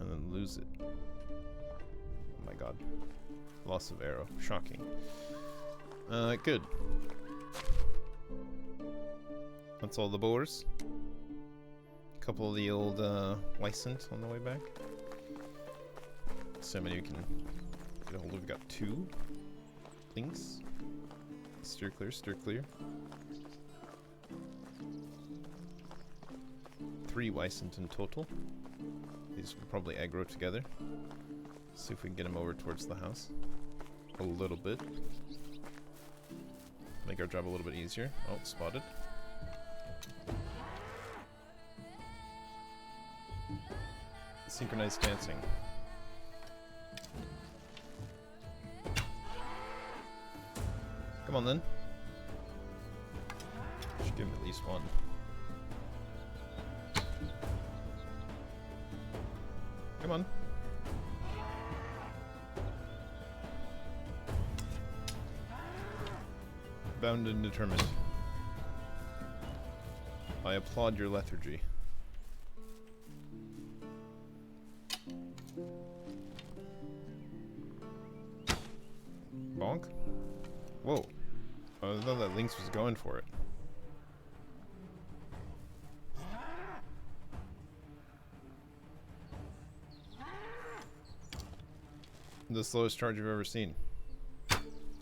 and then lose it. Oh my god. Loss of arrow. Shocking. Good. That's all the boars. A couple of the old Weissant on the way back. So many we can get a hold of. We got 2 links. Steer clear, steer clear. 3 Weissant in total. These will probably aggro together. See if we can get them over towards the house. A little bit. Make our job a little bit easier. Oh, spotted. Synchronized dancing. Come on then. Should give him at least 1. Come on. Bound and determined. I applaud your lethargy. Bonk? Whoa. I thought that Lynx was going for it. The slowest charge I've ever seen.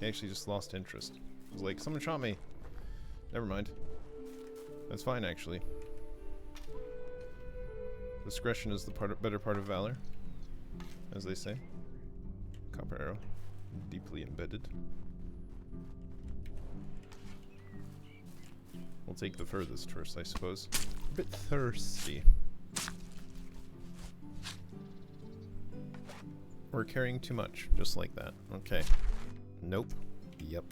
He actually just lost interest. It was like, someone shot me. Never mind. That's fine, actually. Discretion is the better part of valor, as they say. Copper arrow. Deeply embedded. We'll take the furthest first, I suppose. A bit thirsty. We're carrying too much, just like that. Okay. Nope. Yep.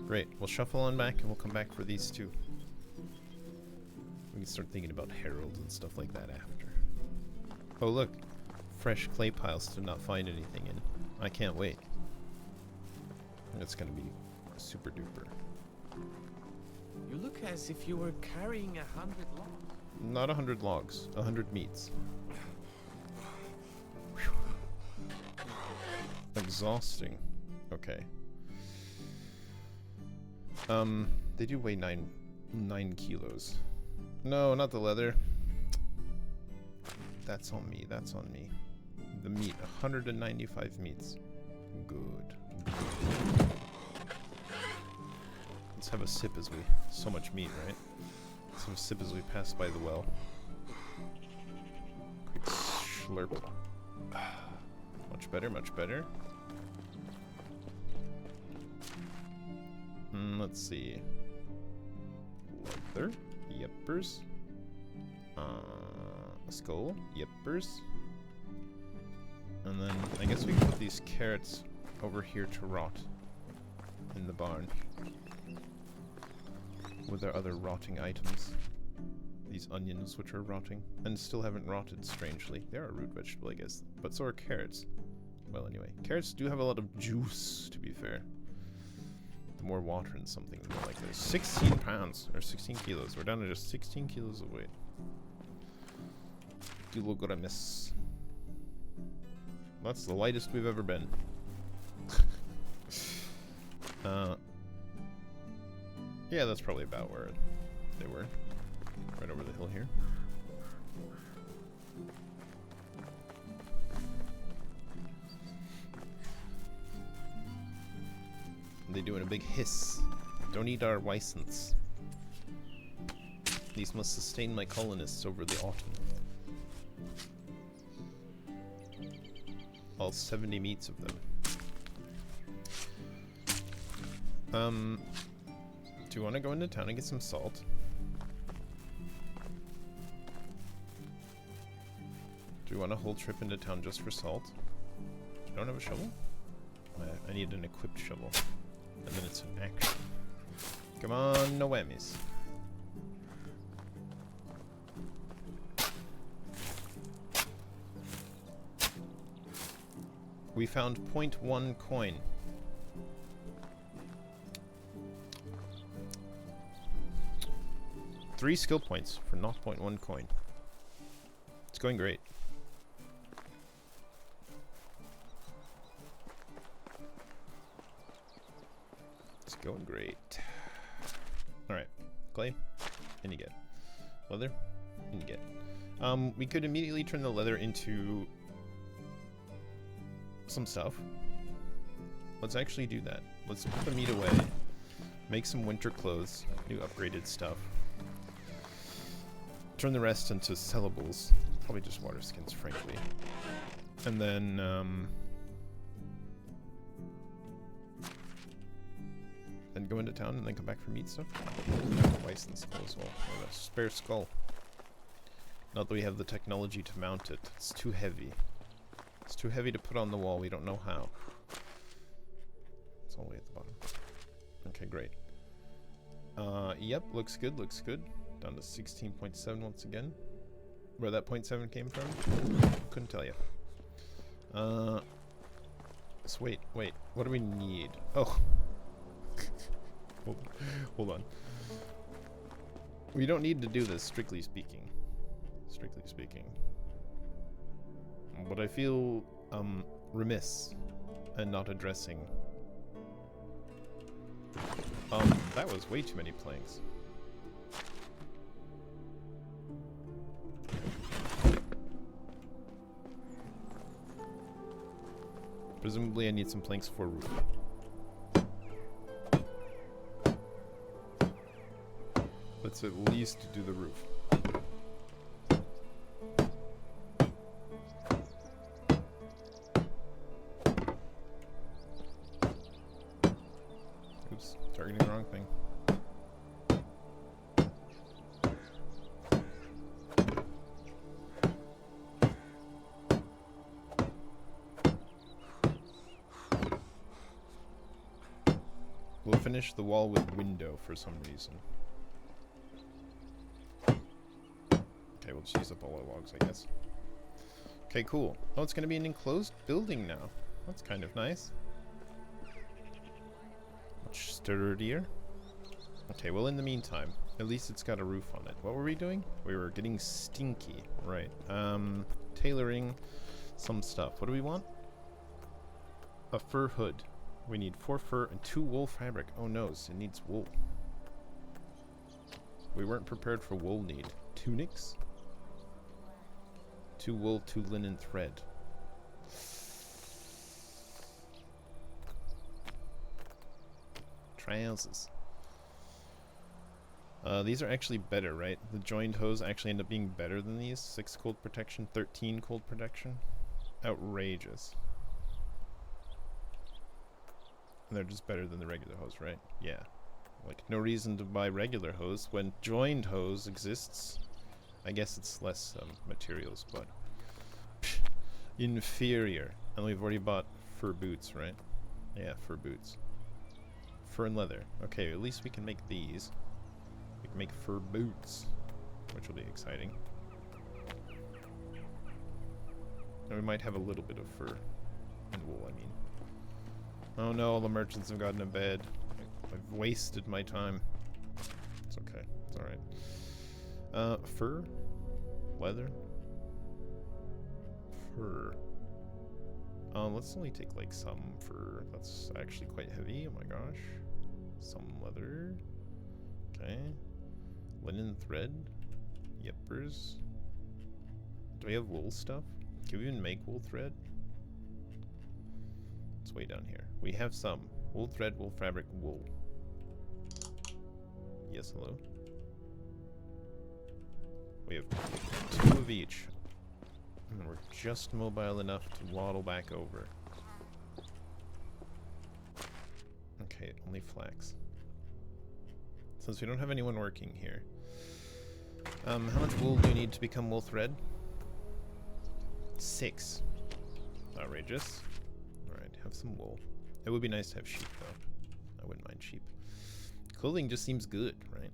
Great. We'll shuffle on back and we'll come back for these 2. We can start thinking about heralds and stuff like that after. Oh look. Fresh clay piles to not find anything in. I can't wait. It's gonna be super duper. You look as if you were carrying 100 logs. Not 100 logs. 100 meats. Exhausting. Okay. They do weigh 9 kilos. No, not the leather. That's on me. That's on me. The meat. 195 meats. Good. Let's have a sip as we... So much meat, right? Let's have a sip as we pass by the well. Quick slurp. Much better, much better. Let's see. Leather. Yepers. Skull. Yepers. And then I guess we can put these carrots over here to rot in the barn. there other rotting items? These onions, which are rotting, and still haven't rotted, strangely. They are a root vegetable, I guess, but so are carrots. Well, anyway, carrots do have a lot of juice, to be fair. The more water in something, the more like this. 16 pounds, or 16 kilos. We're down to just 16 kilos of weight. Kilograms. That's the lightest we've ever been. Yeah, that's probably about where they were. Right over the hill here. They doing a big hiss. Don't eat our Weissens. These must sustain my colonists over the autumn. All 70 meats of them. Do you want to go into town and get some salt? Do you want a whole trip into town just for salt? You don't have a shovel? I need an equipped shovel. And then it's an action. Come on, no whammies. We found 0.1 coin. Three skill points for 0.1 coin. It's going great. It's going great. Alright. Clay, in you get. Leather, in you get. We could immediately turn the leather into some stuff. Let's actually do that. Let's put the meat away. Make some winter clothes. New upgraded stuff. Turn the rest into sellables. Probably just water skins, frankly. And then, then go into town and then come back for meat stuff. License skull as well. Or a spare skull. Not that we have the technology to mount it. It's too heavy. It's too heavy to put on the wall. We don't know how. It's all the way at the bottom. Okay, great. Yep, looks good, looks good. Down to 16.7 once again. Where that 0.7 came from? Couldn't tell you. So wait. What do we need? Oh. Hold on. We don't need to do this, strictly speaking. Strictly speaking. But I feel remiss and not addressing. That was way too many planks. Presumably I need some planks for roof. Let's at least do the roof. Oops, targeting the wrong thing. We'll finish the wall with window for some reason. Okay, we'll just use up all our logs, I guess. Okay, cool. Oh, it's gonna be an enclosed building now. That's kind of nice. Much sturdier. Okay, well, in the meantime, at least it's got a roof on it. What were we doing? We were getting stinky. Right. Tailoring some stuff. What do we want? A fur hood. We need 4 fur and 2 wool fabric. Oh no, it needs wool. We weren't prepared for wool need. Tunics? 2 wool, 2 linen thread. Trousers. These are actually better, right? The joined hose actually end up being better than these. 6 cold protection, 13 cold protection. Outrageous. And they're just better than the regular hose, right? Yeah. Like, no reason to buy regular hose when joined hose exists. I guess it's less materials, but inferior. And we've already bought fur boots, right? Yeah, fur boots. Fur and leather. Okay, at least we can make these. make fur boots, which will be exciting. And we might have a little bit of fur and wool, I mean. Oh no, all the merchants have gotten to bed. I've wasted my time. It's okay. It's alright. Fur? Leather? Fur. Let's only take like some fur. That's actually quite heavy. Oh my gosh. Some leather. Okay. Linen thread. Yepers. Do we have wool stuff? Can we even make wool thread? It's way down here. We have some. Wool thread, wool fabric, wool. Yes, hello? We have 2 of each. And we're just mobile enough to waddle back over. Okay, only flax. Since we don't have anyone working here. How much wool do you need to become wool thread? 6. Outrageous. Alright, have some wool. It would be nice to have sheep, though. I wouldn't mind sheep. Clothing just seems good, right?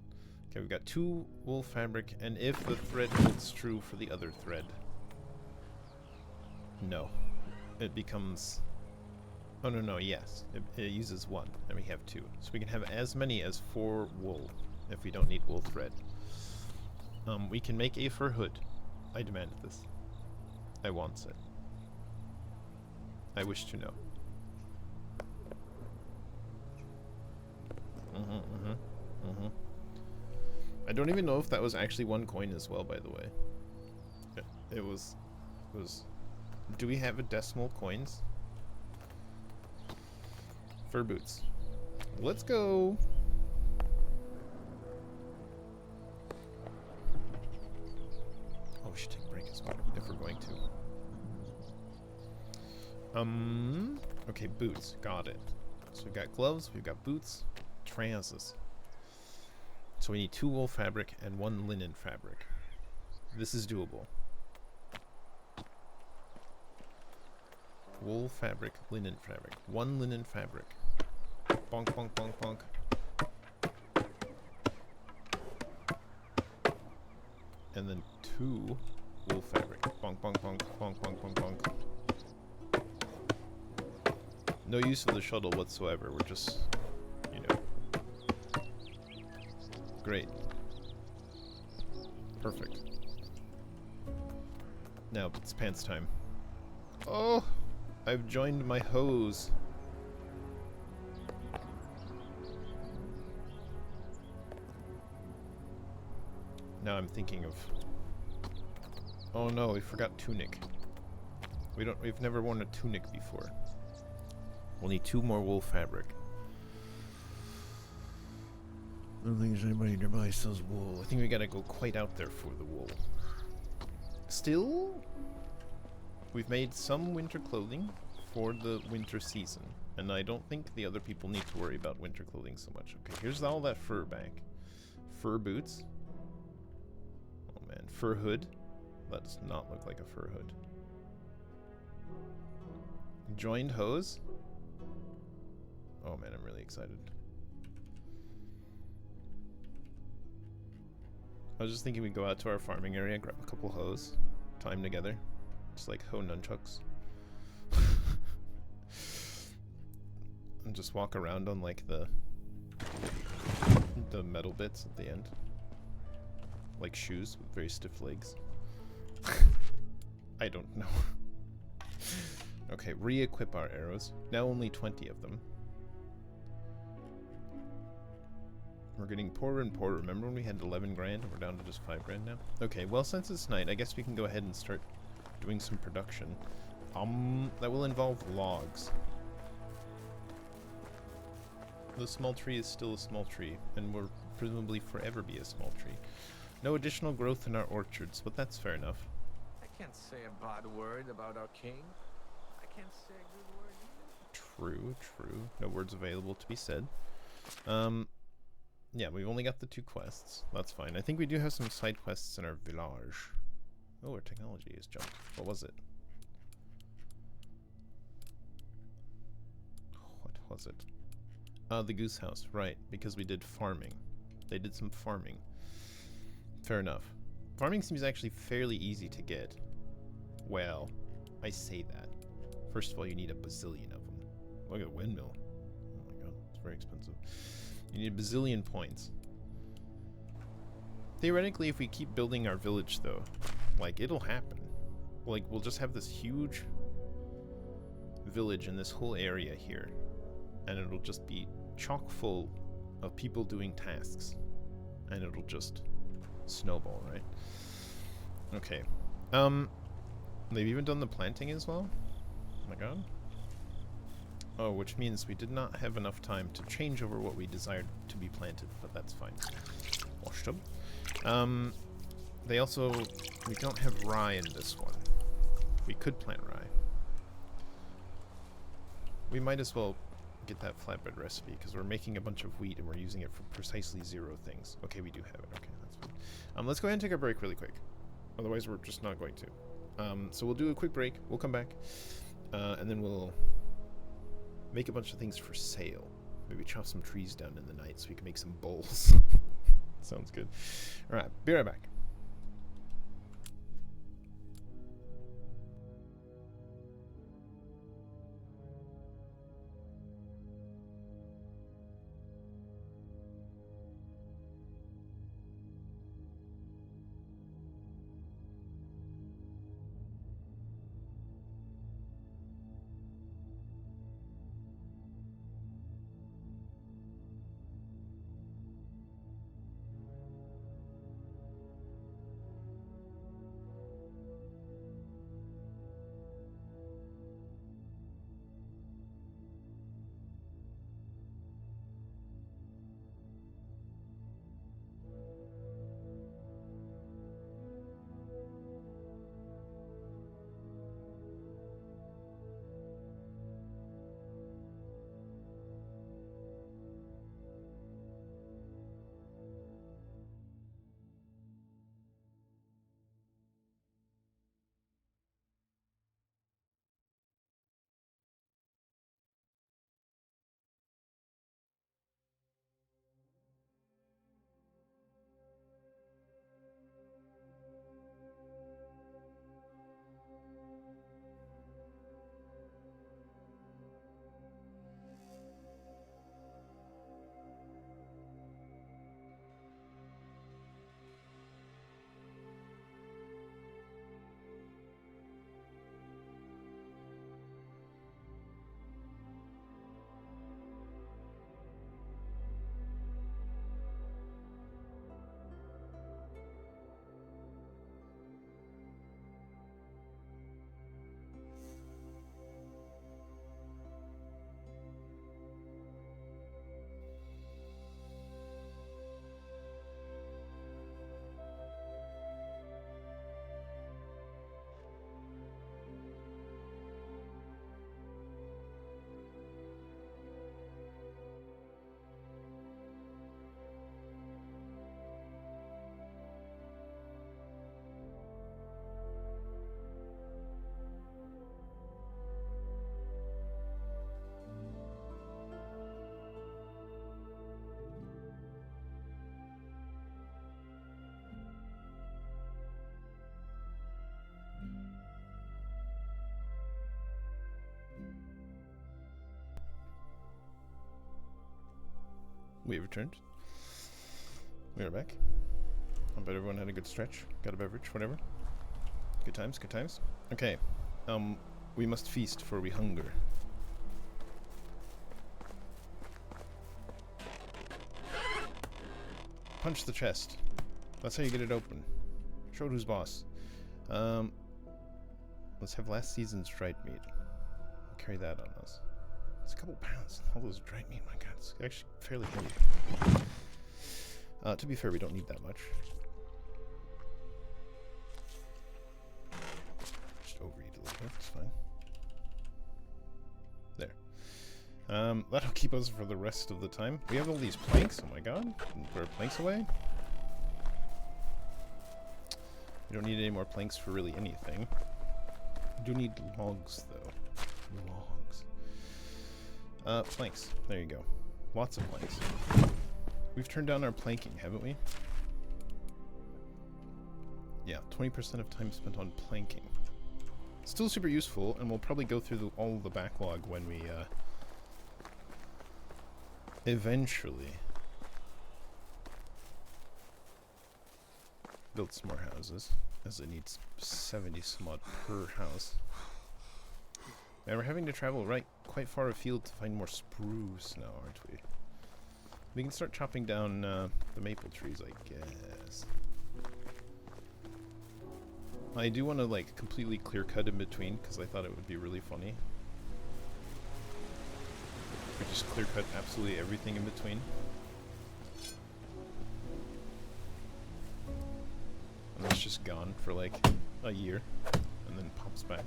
Okay, we've got 2 wool fabric, and if the thread holds true for the other thread. No. It becomes... Oh, no, yes. It uses 1, and we have 2. So we can have as many as 4 wool, if we don't need wool thread. We can make a fur hood. I demanded this. I want it. I wish to know. I don't even know if that was actually 1 coin as well, by the way. It was... Do we have a decimal coins? Fur boots. Let's go! Oh, we should take a break as well, if we're going to. Okay, boots. Got it. So we've got gloves, we've got boots, trousers. So we need 2 wool fabric and 1 linen fabric. This is doable. Wool fabric, linen fabric. 1 linen fabric. Bonk, bonk, bonk, bonk. And then 2 wool fabric. Bonk, bonk, bonk, bonk, bonk, bonk, bonk. No use of the shuttle whatsoever. We're just, you know. Great. Perfect. Now it's pants time. Oh! I've joined my hose. Now I'm thinking of... Oh no, we forgot tunic. We've never worn a tunic before. We'll need 2 more wool fabric. I don't think there's anybody nearby sells wool. I think we gotta go quite out there for the wool. Still, we've made some winter clothing for the winter season, and I don't think the other people need to worry about winter clothing so much. Okay, here's all that fur back. Fur boots. Oh man, fur hood. That does not look like a fur hood. Joined hose. Oh man, I'm really excited. I was just thinking we'd go out to our farming area, grab a couple hoes, tie them together. Just like hoe nunchucks. And just walk around on like the metal bits at the end. Like shoes with very stiff legs. I don't know. Okay, re-equip our arrows. Now only 20 of them. We're getting poorer and poorer. Remember when we had 11 grand and we're down to just 5 grand now? Okay, well since it's night, I guess we can go ahead and start doing some production. That will involve logs. The small tree is still a small tree, and will presumably forever be a small tree. No additional growth in our orchards, but that's fair enough. I can't say a bad word about our king. I can't say a good word either. True, true. No words available to be said. Yeah, we've only got the 2 quests. That's fine. I think we do have some side quests in our village. Oh, our technology has jumped. What was it? What was it? The goose house, right, because we did farming. They did some farming. Fair enough. Farming seems actually fairly easy to get. Well, I say that. First of all, you need a bazillion of them. Look at the windmill. Oh my god, it's very expensive. You need a bazillion points. Theoretically, if we keep building our village, though, like, it'll happen. Like, we'll just have this huge village in this whole area here. And it'll just be chock full of people doing tasks. And it'll just snowball, right? Okay. They've even done the planting as well? Oh my god. Oh, which means we did not have enough time to change over what we desired to be planted, but that's fine. Washed up. They also... We don't have rye in this one. We could plant rye. We might as well get that flatbread recipe, because we're making a bunch of wheat and we're using it for precisely 0 things. Okay, we do have it. Okay, that's fine. Let's go ahead and take a break really quick. Otherwise, we're just not going to. So we'll do a quick break. We'll come back. And then we'll make a bunch of things for sale. Maybe chop some trees down in the night so we can make some bowls. Sounds good. Alright, be right back. We have returned. We are back. I bet everyone had a good stretch. Got a beverage, whatever. Good times, good times. Okay. We must feast for we hunger. Punch the chest. That's how you get it open. Showed who's boss. Let's have last season's dried meat. Carry that on us. It's a couple pounds. All those dried meat, my god, it's actually fairly heavy. To be fair, we don't need that much. Just overeat a little bit, it's fine. There. That'll keep us for the rest of the time. We have all these planks, oh my god. Put our planks away. We don't need any more planks for really anything. We do need logs, though. Logs. Planks. There you go. Lots of planks. We've turned down our planking, haven't we? Yeah, 20% of time spent on planking. Still super useful, and we'll probably go through all the backlog when we, eventually build some more houses, as it needs 70 some odd per house. And we're having to travel quite far afield to find more spruce now, aren't we? We can start chopping down the maple trees, I guess. I do want to like completely clear cut in between because I thought it would be really funny. We just clear cut absolutely everything in between. And it's just gone for like a year and then pops back.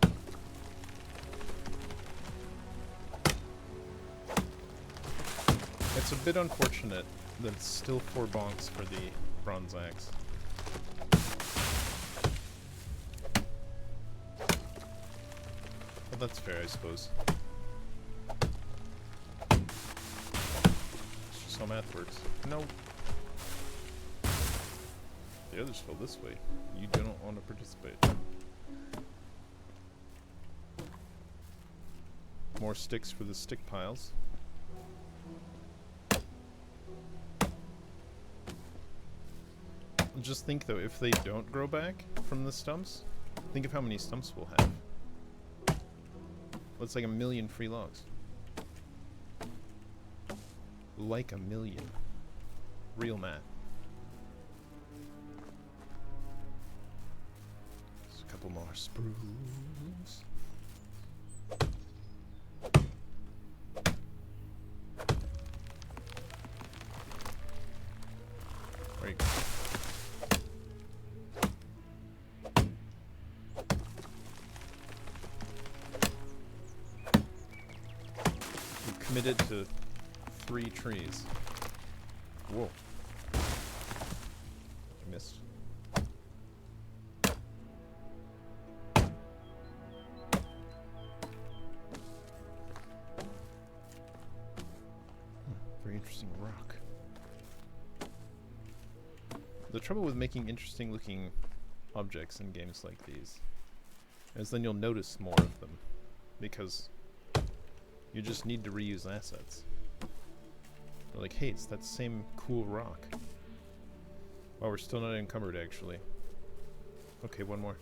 It's a bit unfortunate that it's still 4 bonks for the bronze axe. But that's fair, I suppose. It's just how math works. No. The others fell this way. You do not want to participate. More sticks for the stick piles. Just think though, if they don't grow back from the stumps, think of how many stumps we'll have. That's like 1 million free logs. Like 1 million. Real math. Just a couple more spruce. There you go. Committed to 3 trees. Whoa. I missed. Very interesting rock. The trouble with making interesting looking objects in games like these is then you'll notice more of them, because you just need to reuse assets. They're like, hey, it's that same cool rock. Wow, we're still not encumbered, actually. Okay, one more.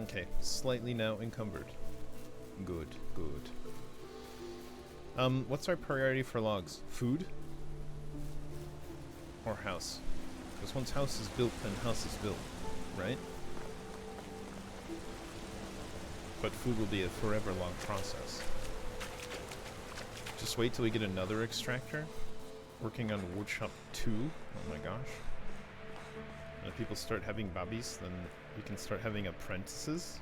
Okay, slightly now encumbered. Good, good. What's our priority for logs? Food? Or house? Because once house is built, then house is built, right? But food will be a forever long process. Just wait till we get another extractor. Working on woodshop 2. Oh my gosh. And if people start having babbies, then we can start having apprentices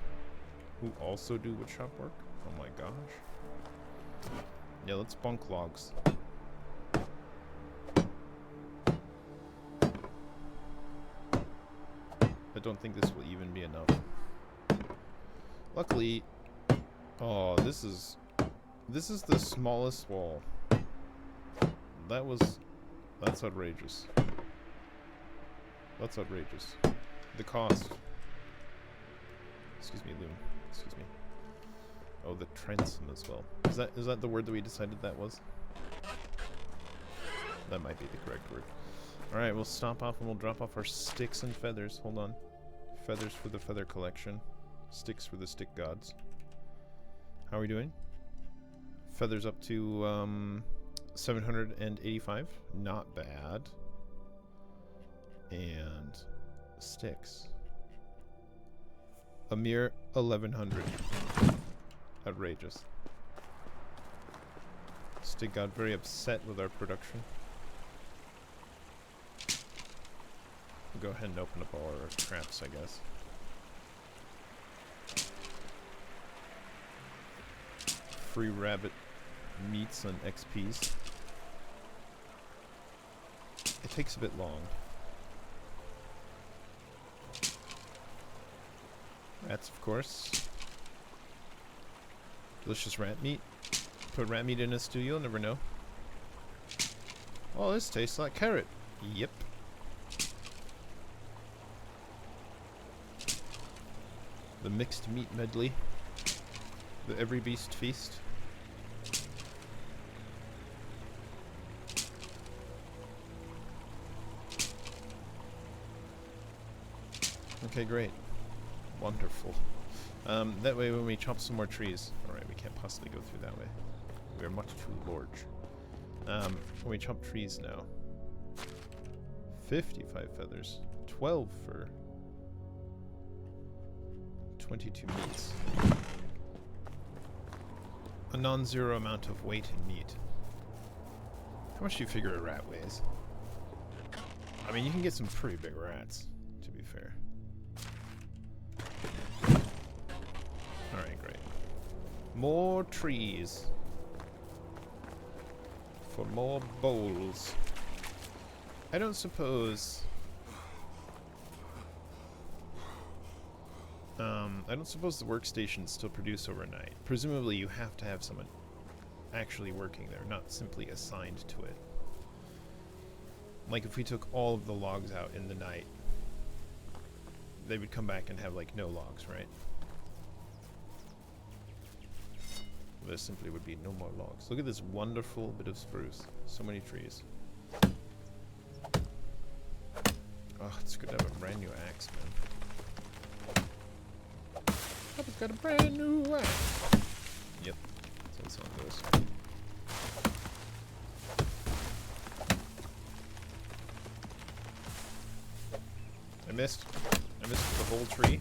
who also do woodshop work. Oh my gosh. Yeah, let's bunk logs. I don't think this will even be enough. Luckily, oh, this is the smallest wall. That's outrageous. That's outrageous. The cost. Excuse me, loom. Excuse me. Oh, the transom as well. Is that the word that we decided that was? That might be the correct word. Alright, we'll stop off and we'll drop off our sticks and feathers. Hold on. Feathers for the feather collection. Sticks for the stick gods. How are we doing? Feathers up to 785. Not bad. And sticks. A mere 1100. Outrageous. Stick got very upset with our production. We'll go ahead and open up all our traps, I guess. Free rabbit meats and XPs. It takes a bit long. Rats, of course. Delicious rat meat. Put rat meat in a stew, you'll never know. Oh, this tastes like carrot. Yep. The mixed meat medley. The every beast feast. Okay, great. Wonderful. That way when we chop some more trees... Alright, we can't possibly go through that way. We are much too large. When we chop trees now... 55 feathers. 12 fur. 22 meats. A non-zero amount of weight in meat. How much do you figure a rat weighs? I mean, you can get some pretty big rats, to be fair. Alright, great. More trees. For more bowls. I don't suppose... the workstations still produce overnight. Presumably you have to have someone actually working there, not simply assigned to it. Like if we took all of the logs out in the night, they would come back and have like no logs, right? There simply would be no more logs. Look at this wonderful bit of spruce. So many trees. Oh, it's good to have a brand new axe, man. I've got a brand new axe. Yep, that's how the song goes. I missed the whole tree.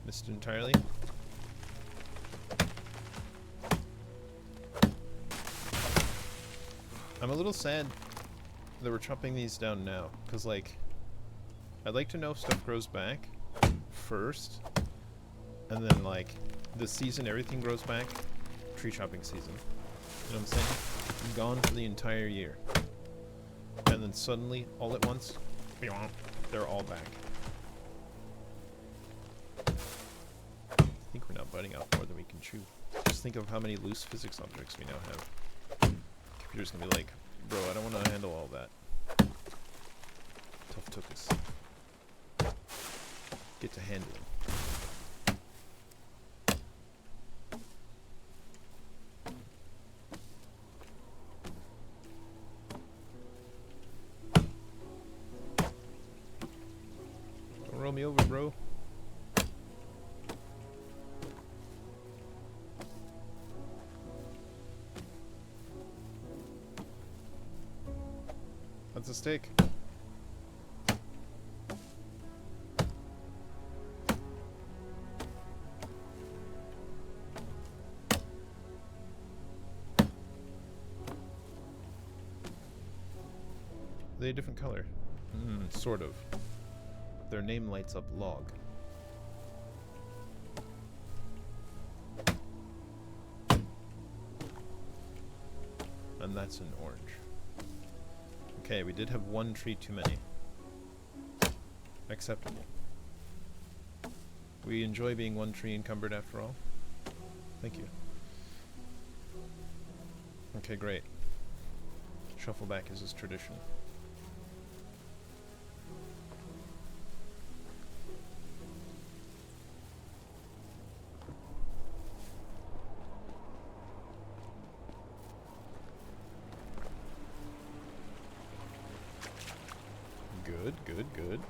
Missed it entirely. I'm a little sad that we're chopping these down now, because like, I'd like to know if stuff grows back first, and then like, this season everything grows back, tree chopping season. You know what I'm saying? I'm gone for the entire year. And then suddenly, all at once, they're all back. I think we're now biting off more than we can chew. Just think of how many loose physics objects we now have. Computer's gonna be like, bro, I don't want to handle all that. Tough tookus. Get to handling. Don't roll me over, bro. That's a steak. Are they a different color? Sort of. Their name lights up log. And that's an orange. Okay, we did have one tree too many. Acceptable. We enjoy being one tree encumbered after all. Thank you. Okay, great. Shuffle back is his tradition. Good.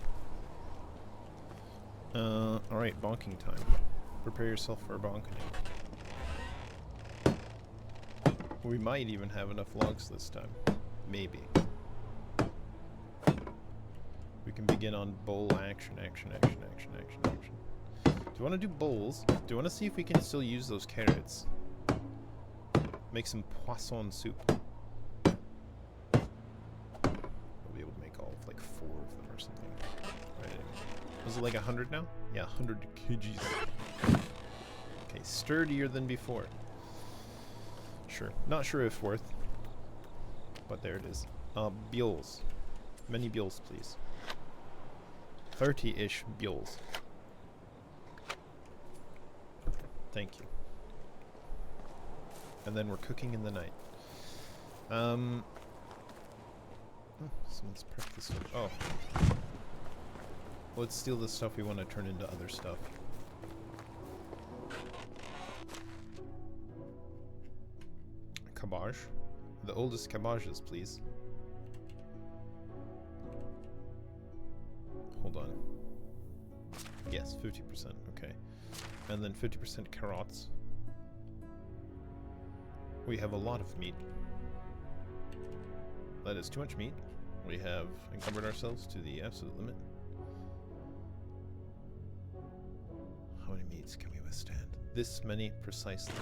Alright, bonking time. Prepare yourself for a bonking. We might even have enough logs this time. Maybe. We can begin on bowl action. Do you want to do bowls? Do you want to see if we can still use those carrots? Make some poisson soup. Or something. Right. Was it like 100 now? Yeah, 100 kgs. Okay, sturdier than before. sure. Not sure if worth. But there it is. Buells. Many buells, please. 30-ish buells. Thank you. And then we're cooking in the night. Oh, someone's prepped this one. Oh. Let's steal the stuff we want to turn into other stuff. Cabbage. The oldest cabbages, please. Hold on. Yes, 50%. Okay. And then 50% carrots. We have a lot of meat. That is too much meat. We have encumbered ourselves to the absolute limit. How many meats can we withstand? This many precisely.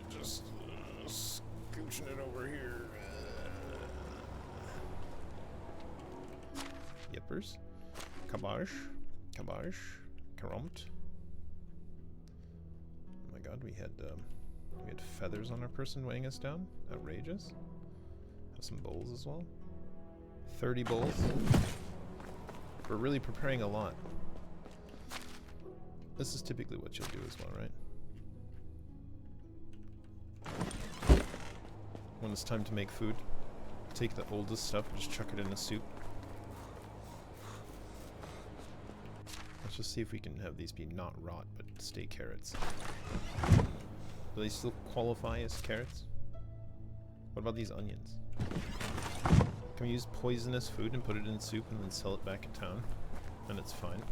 Just scooching it over here. Yippers. Cabbage. Cabbage. Caromt. Oh my god, we had feathers on our person weighing us down. Outrageous. Have some bowls as well. 30 bowls. We're really preparing a lot. This is typically what you'll do as well, right? When it's time to make food, take the oldest stuff and just chuck it in a soup. Let's just see if we can have these be not rot, but stay carrots. Do they still qualify as carrots? What about these onions? Can we use poisonous food and put it in soup and then sell it back in town? And it's fine.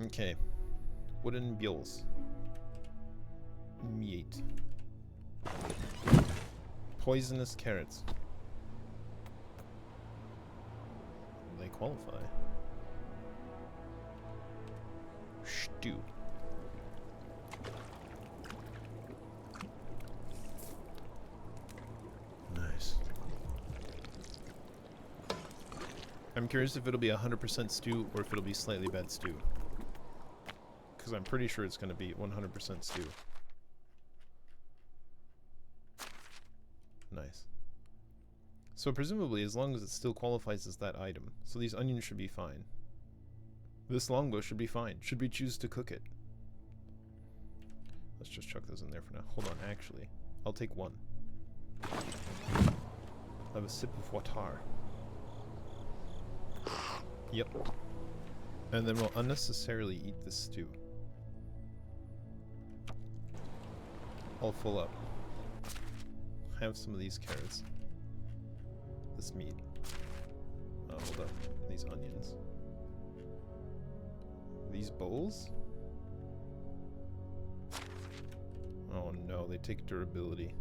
Okay. Wooden buells. Meat. Poisonous carrots. They qualify. Stew. Nice. I'm curious if it'll be 100% stew or if it'll be slightly bad stew. Because I'm pretty sure it's going to be 100% stew. Nice. So presumably, as long as it still qualifies as that item, so these onions should be fine. This longbow should be fine, should we choose to cook it. Let's just chuck those in there for now. Hold on, actually. I'll take one. Have a sip of water. Yep. And then we'll unnecessarily eat this stew. I'll full up. Have some of these carrots. This meat. Hold up. These onions. These bowls? Oh no, they take durability.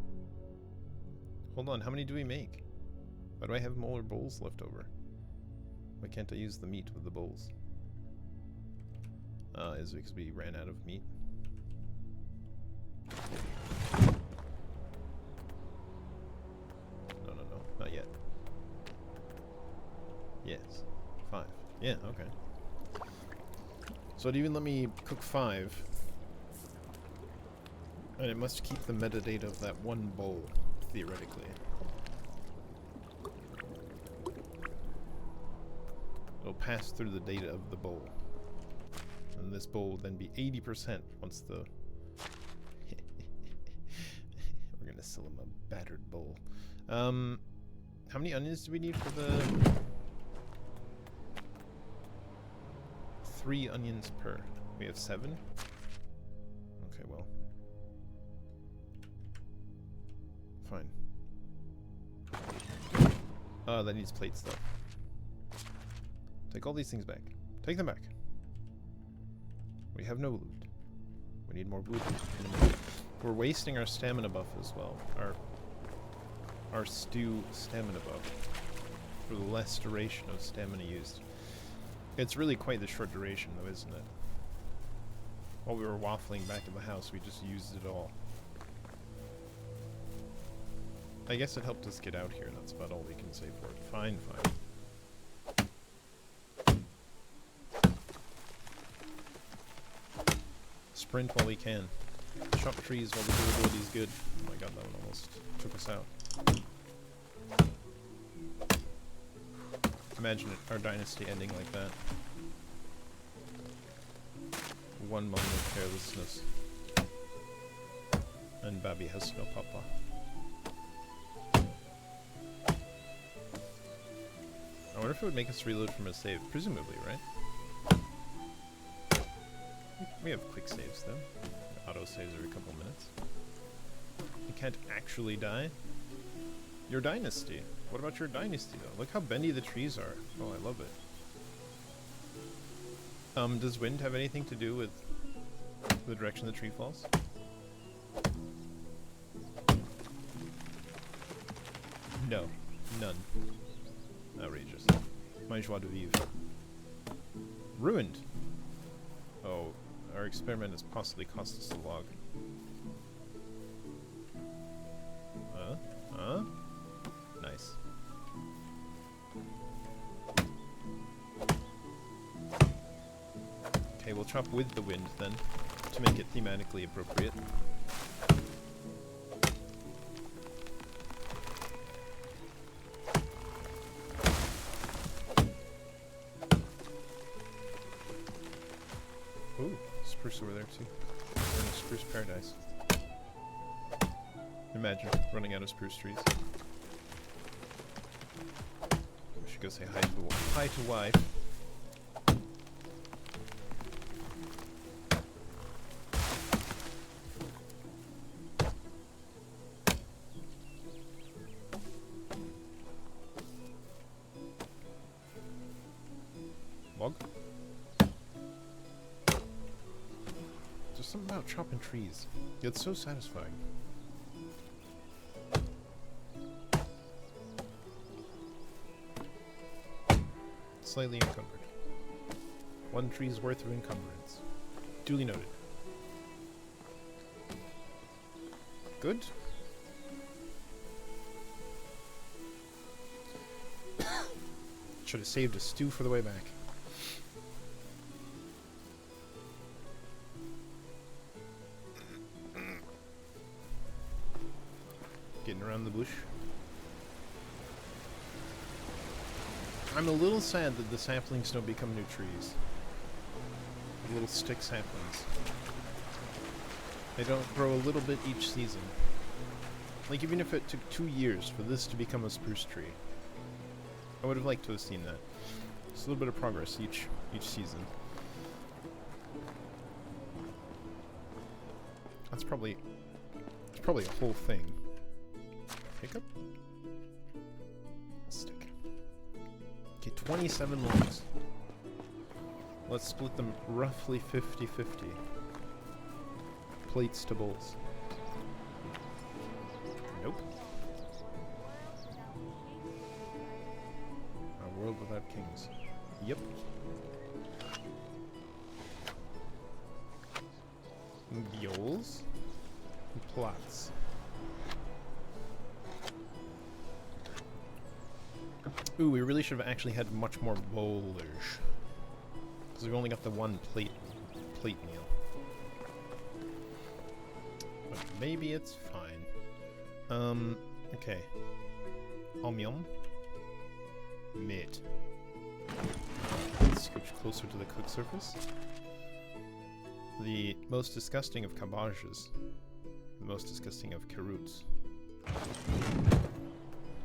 Hold on, how many do we make? Why do I have more bowls left over? Why can't I use the meat with the bowls? Is it because we ran out of meat? No, not yet. Yes, 5. Yeah, okay. So it even let me cook 5. And it must keep the metadata of that one bowl, theoretically. It'll pass through the data of the bowl. And this bowl will then be 80% once the... We're gonna sell him a battered bowl. How many onions do we need for the... 3 onions per. We have 7? Okay, well. Fine. That needs plates though. Take all these things back. Take them back. We have no loot. We need more loot in a minute. We're wasting our stamina buff as well. Our stew stamina buff. For the less duration of stamina used. It's really quite the short duration though, isn't it? While we were waffling back at the house, we just used it all. I guess it helped us get out here, that's about all we can say for it. Fine, fine. Sprint while we can. Chop trees while the durability's good. Oh my god, that one almost took us out. Imagine our dynasty ending like that. One moment of carelessness. And Babi has no papa. I wonder if it would make us reload from a save. Presumably, right? We have quick saves though. Auto saves every couple minutes. You can't actually die. Your dynasty. What about your dynasty though? Look how bendy the trees are. Oh, I love it. Does wind have anything to do with the direction the tree falls? No. None. Outrageous. My joie de vivre. Ruined! Oh, our experiment has possibly cost us a log. Huh? Nice. Okay, we'll chop with the wind then, to make it thematically appropriate. Ooh, spruce over there too. We're in a spruce paradise. Imagine running out of spruce trees. We should go say hi to wife. Log? There's something about chopping trees. It's so satisfying. Slightly encumbered. One tree's worth of encumbrance. Duly noted. Good. Should have saved a stew for the way back. Getting around the bush. I'm a little sad that the saplings don't become new trees. The little stick saplings. They don't grow a little bit each season. Like, even if it took 2 years for this to become a spruce tree, I would have liked to have seen that. Just a little bit of progress each season. That's probably a whole thing. Hiccup? Stick. Okay, 27 logs. Let's split them roughly 50-50. Plates to bowls. Nope. A world without kings. Yep. Mules. Plots. Ooh, we really should have actually had much more bowlers. Because we've only got the one plate meal. But maybe it's fine. Okay. Omyum. Mid. Scooch closer to the cook surface. The most disgusting of cabages. The most disgusting of carrots.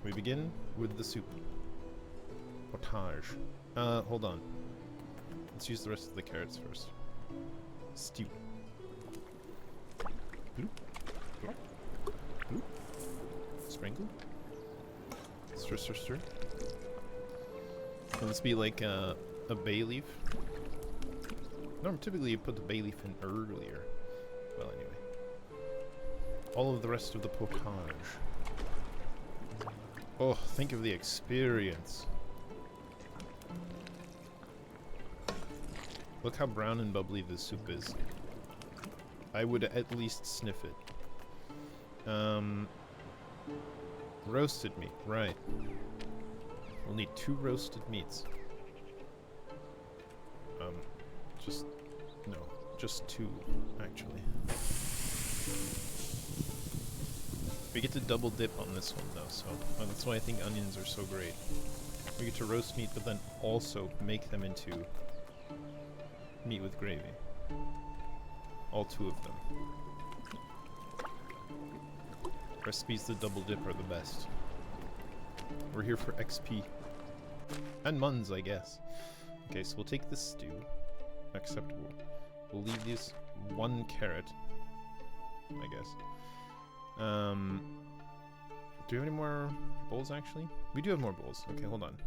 We begin with the soup. Potage. Hold on. Let's use the rest of the carrots first. Stew. Bloop. Bloop. Bloop. Sprinkle. Stir, stir, stir. Can this be like a bay leaf? No, typically you put the bay leaf in earlier. Well, anyway. All of the rest of the potage. Oh, think of the experience. Look how brown and bubbly this soup is. I would at least sniff it. Roasted meat, right. We'll need 2 roasted meats. just 2, actually. We get to double dip on this one though, so that's why I think onions are so great. We get to roast meat, but then also make them into meat with gravy. All 2 of them. Recipes to double dip are the best. We're here for XP. And muns, I guess. Okay, so we'll take this stew. Acceptable. We'll leave this 1 carrot, I guess. Do we have any more bowls, actually? We do have more bowls. Okay, hold on.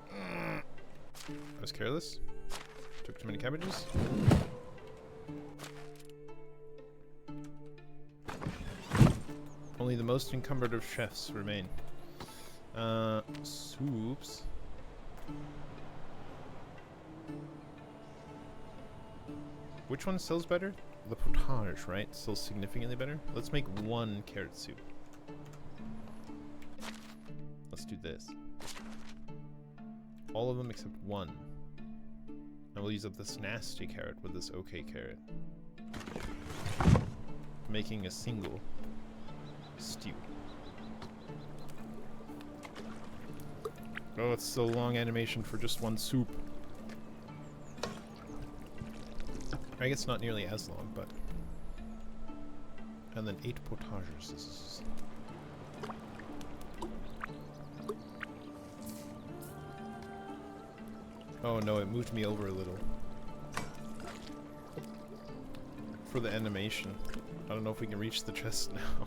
I was careless. Took too many cabbages. Only the most encumbered of chefs remain. Soups. Which one sells better? The potage, right? Sells significantly better. Let's make 1 carrot soup. Let's do this. All of them except 1. And we'll use up this nasty carrot with this okay carrot. Making a single stew. Oh, it's so long animation for just 1 soup. I guess not nearly as long, but... And then 8 potages. Oh no, it moved me over a little. For the animation. I don't know if we can reach the chest now.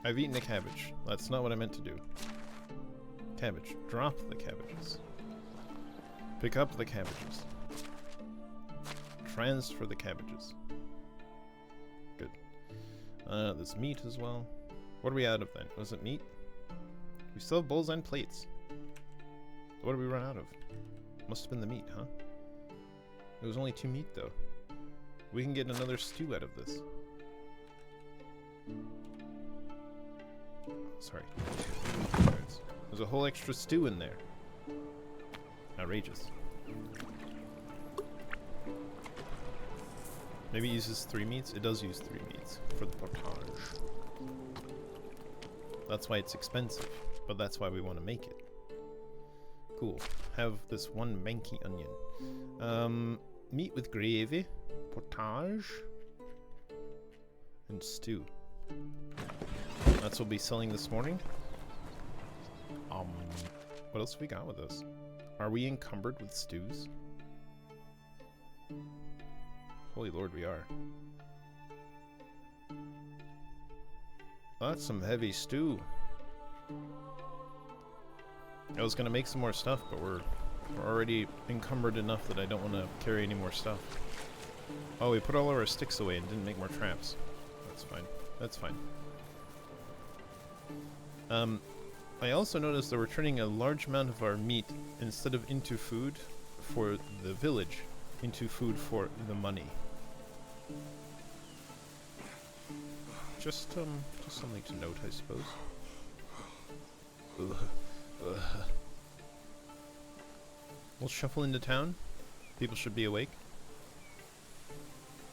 I've eaten a cabbage. That's not what I meant to do. Cabbage. Drop the cabbages. Pick up the cabbages. Transfer the cabbages. Good. There's meat as well. What are we out of then? Was it meat? We still have bowls and plates. What did we run out of? Must have been the meat, huh? It was only 2 meat though. We can get another stew out of this. Sorry. There's a whole extra stew in there. Outrageous. Maybe it uses 3 meats? It does use 3 meats for the potage. That's why it's expensive, but that's why we want to make it. Cool. Have this 1 manky onion. Meat with gravy, potage, and stew. That's what we'll be selling this morning. What else have we got with us? Are we encumbered with stews? Holy Lord, we are. That's some heavy stew. I was gonna make some more stuff, but we're already encumbered enough that I don't want to carry any more stuff. Oh, we put all of our sticks away and didn't make more traps. That's fine. That's fine. I also noticed that we're turning a large amount of our meat, instead of into food for the village, into food for the money. Just something to note, I suppose. We'll shuffle into town. People should be awake.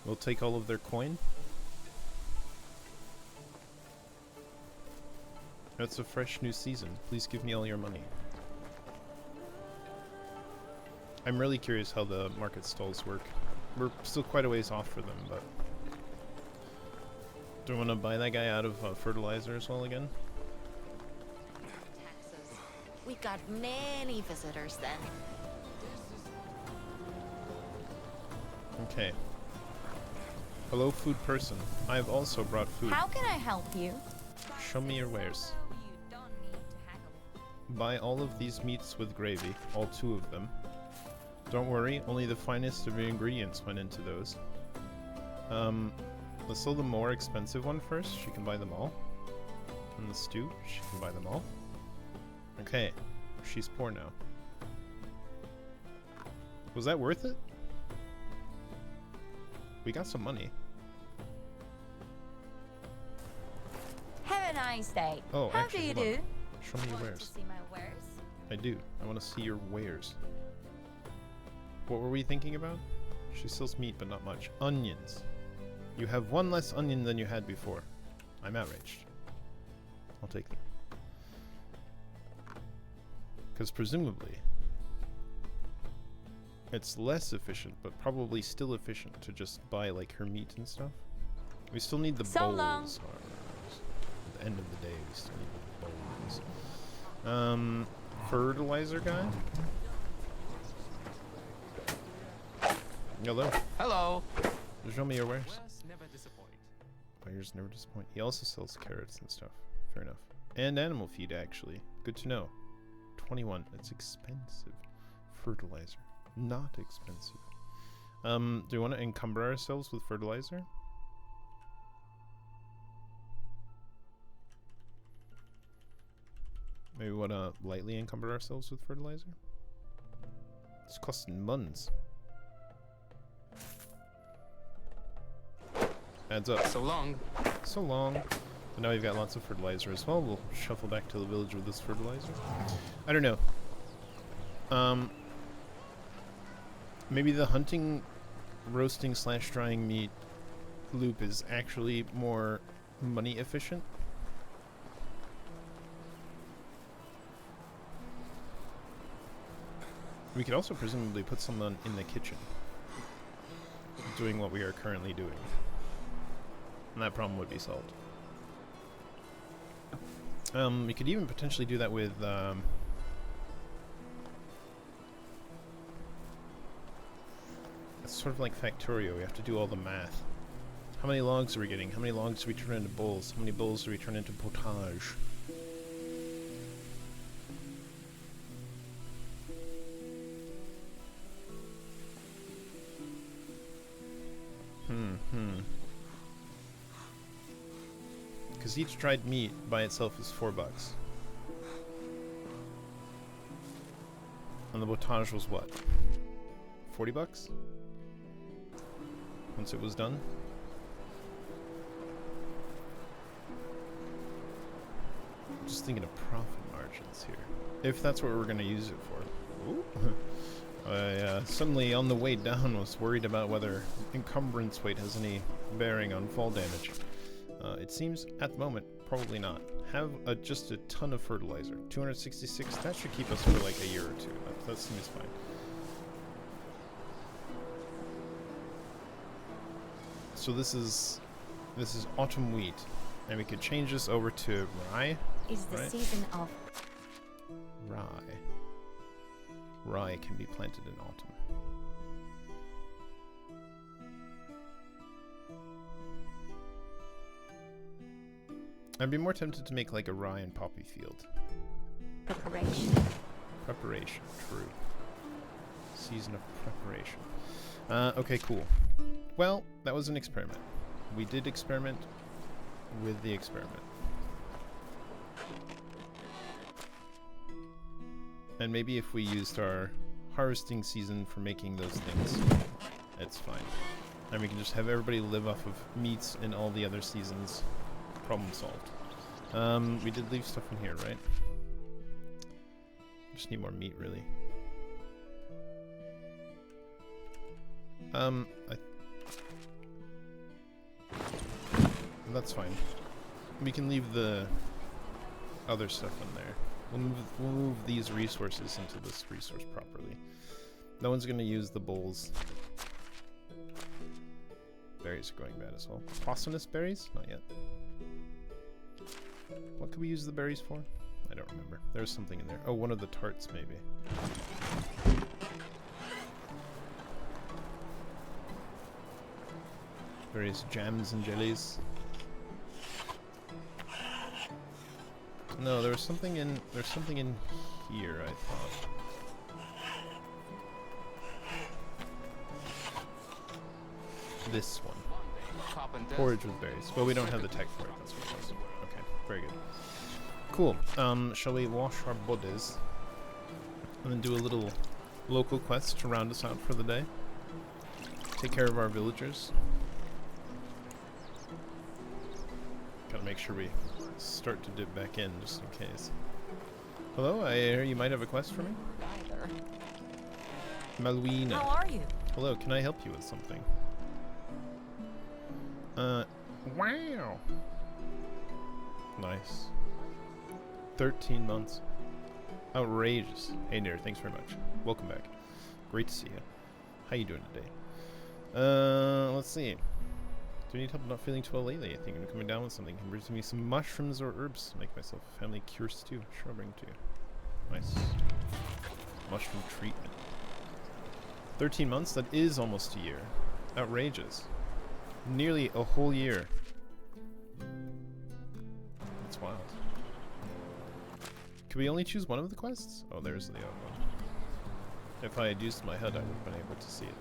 We'll take all of their coin. It's a fresh new season. Please give me all your money. I'm really curious how the market stalls work. We're still quite a ways off for them, but... Do we want to buy that guy out of fertilizer as well again? Taxes. We got many visitors then. Okay. Hello, food person. I have also brought food. How can I help you? Show me your wares. You don't need to haggle. Buy all of these meats with gravy, all 2 of them. Don't worry, only the finest of your ingredients went into those. Let's sell the more expensive one first. She can buy them all. And the stew, she can buy them all. Okay, she's poor now. Was that worth it? We got some money. a nice day. Oh, How actually, do you hold on. do? Show me your Want to wares. see my wares? I do. I want to see your wares. What were we thinking about? She sells meat, but not much. Onions. You have one less onion than you had before. I'm outraged. I'll take them. Because presumably, it's less efficient, but probably still efficient to just buy like her meat and stuff. We still need the So bowls. long. At the end of the day, we still need the bowls. Fertilizer guy? Hello. Hello. Show me your wares. Wares never disappoint. Wares never disappoint. He also sells carrots and stuff. Fair enough. And animal feed, actually. Good to know. 21. It's expensive. Fertilizer. Not expensive. Do we want to encumber ourselves with fertilizer? Maybe we want to lightly encumber ourselves with fertilizer? It's costing muns. Adds up. So long. So long. But now we've got lots of fertilizer as well. We'll shuffle back to the village with this fertilizer. I don't know. Maybe the hunting, roasting / drying meat loop is actually more money efficient. We could also presumably put someone in the kitchen doing what we are currently doing. And that problem would be solved. We could even potentially do that with it's sort of like Factorio. We have to do all the math. How many logs are we getting? How many logs do we turn into bowls? How many bowls do we turn into potage? Because each dried meat by itself is $4. And the potage was what? $40? Once it was done? I'm just thinking of profit margins here. If that's what we're going to use it for. Ooh. I suddenly on the way down was worried about whether encumbrance weight has any bearing on fall damage. It seems at the moment probably not. Have just a ton of fertilizer. 266. That should keep us for like a year or two. That seems fine. So this is autumn wheat, and we could change this over to rye. Is the right? season of Rye. Rye can be planted in autumn. I'd be more tempted to make like a rye and poppy field. preparation? Preparation, true. Season of preparation. Okay, cool. Well, that was an experiment. We did experiment with the experiment. And maybe if we used our harvesting season for making those things, it's fine. And we can just have everybody live off of meats in all the other seasons. Problem solved. We did leave stuff in here, right? Just need more meat, really. That's fine. We can leave the other stuff in there. We'll move these resources into this resource properly. No one's gonna use the bowls. Berries are going bad as well. Poisonous berries? Not yet. What could we use the berries for? I don't remember. There's something in there. Oh, one of the tarts, maybe. Various jams and jellies. No, there was something in. There's something in here, I thought. This one. Porridge with berries. Well, we don't have the tech for it. That's what it was. Okay, very good. Cool. Shall we wash our bodies and then do a little local quest to round us out for the day? Take care of our villagers. Gotta make sure we start to dip back in just in case. Hello, I hear you might have a quest for me? Either. Malwina. How are you? Hello, can I help you with something? Wow. Nice. 13 months. Outrageous. Hey, Nair, thanks very much. Welcome back. Great to see you. How you doing today? Let's see. Do you need help not feeling too well lately? I think I'm coming down with something. Can bring me some mushrooms or herbs to make myself a family cure stew. Sure, I'll bring it to you. Nice. Mushroom treatment. 13 months? That is almost a year. Outrageous. Nearly a whole year. That's wild. Can we only choose one of the quests? Oh, there's the other one. If I had used my HUD, I would have been able to see it.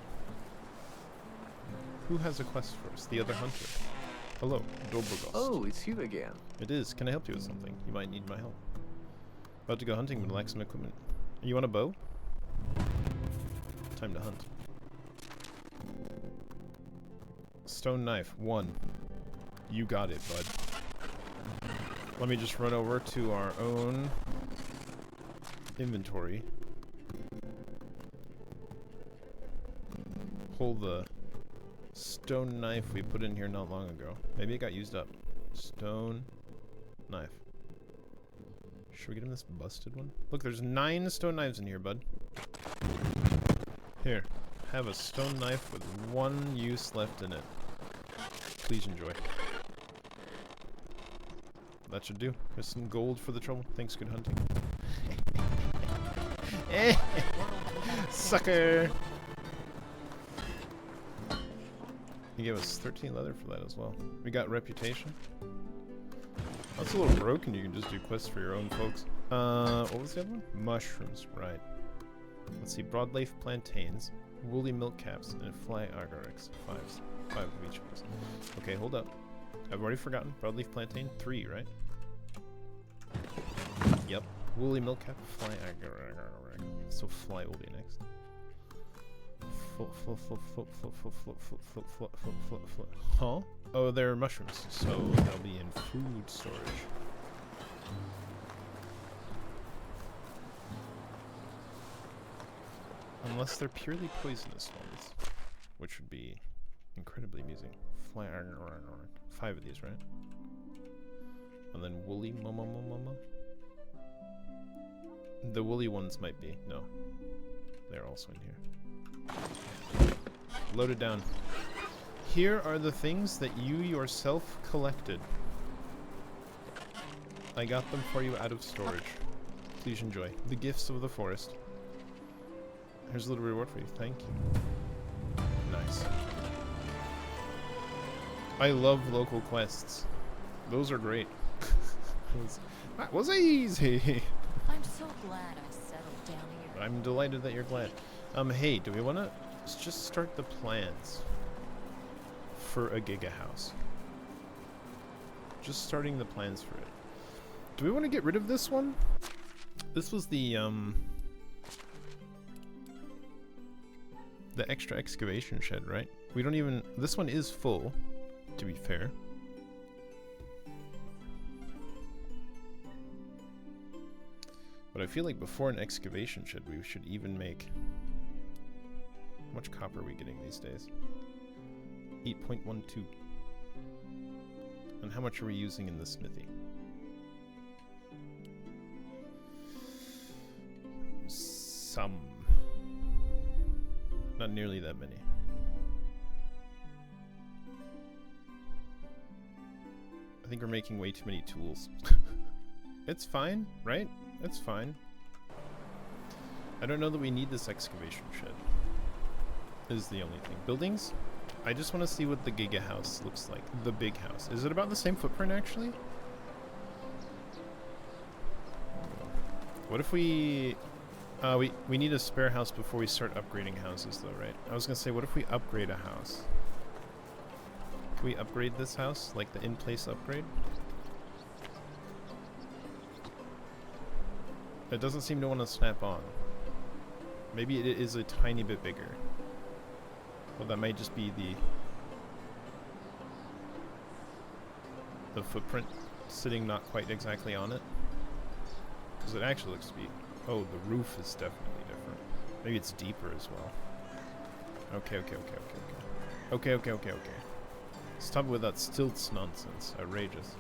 Who has a quest for us? The other hunter. Hello, Dobrogost. Oh, it's you again. It is. Can I help you with something? You might need my help. About to go hunting, but lack some equipment. You want a bow? Time to hunt. Stone knife, 1. You got it, bud. Let me just run over to our own inventory. Pull the stone knife we put in here not long ago. Maybe it got used up. Stone knife. Should we get him this busted one? Look, there's 9 stone knives in here, bud. Here, have a stone knife with 1 use left in it. Please enjoy. That should do. Here's some gold for the trouble. Thanks, good hunting. Sucker! He gave us 13 leather for that as well. We got reputation. That's a little broken. You can just do quests for your own folks. What was the other one? Mushrooms, right. Let's see. Broadleaf plantains, woolly milk caps, and fly agarics. 5 of each of these. Okay, hold up. I've already forgotten. Broadleaf plantain, 3, right? Yep. Woolly milk cap, fly agaric. So fly will be next. Huh? Oh, they're mushrooms, so they'll be in food storage. Unless they're purely poisonous ones, which would be incredibly amusing. 5 of these, right? And then woolly mama. The woolly ones might be. No. They're also in here. Loaded down. Here are the things that you yourself collected. I got them for you out of storage. Please enjoy. The gifts of the forest. Here's a little reward for you. Thank you. Nice. I love local quests. Those are great. That was easy. I'm so glad I settled down here. I'm delighted that you're glad. Hey, do we want to just start the plans for a Giga house? Just starting the plans for it. Do we want to get rid of this one? This was the extra excavation shed, right? We don't even... This one is full, to be fair. But I feel like before an excavation shed, we should even make... How much copper are we getting these days? 8.12. And how much are we using in the smithy? Some. Not nearly that many. I think we're making way too many tools. It's fine, right? It's fine. I don't know that we need this excavation shed. Is the only thing. Buildings? I just want to see what the Giga house looks like. The big house. Is it about the same footprint, actually? What if we need a spare house before we start upgrading houses, though, right? I was going to say, what if we upgrade a house? Can we upgrade this house? Like the in-place upgrade? It doesn't seem to want to snap on. Maybe it is a tiny bit bigger. Well, that might just be the footprint sitting not quite exactly on it. Because it actually looks to be... Oh, the roof is definitely different. Maybe it's deeper as well. Okay, okay, okay, okay, okay. Okay, okay, okay, okay. Stop with that stilts nonsense. Outrageous.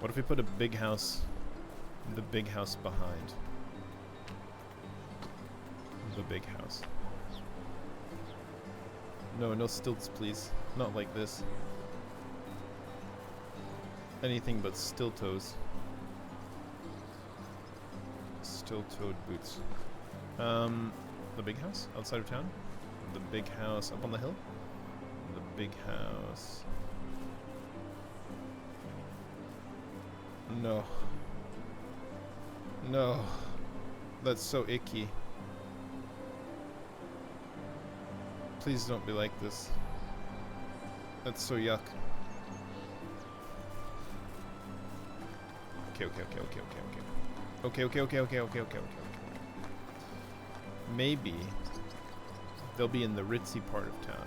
What if we put a big house... The big house behind? The big house. No, no stilts, please. Not like this. Anything but still-toes. Still-toed boots. The big house outside of town? The big house up on the hill? The big house... No. No. That's so icky. Please don't be like this. That's so yuck. Okay, okay, okay, okay, okay, okay. Okay, okay, okay, okay, okay, okay, okay. Maybe they'll be in the ritzy part of town,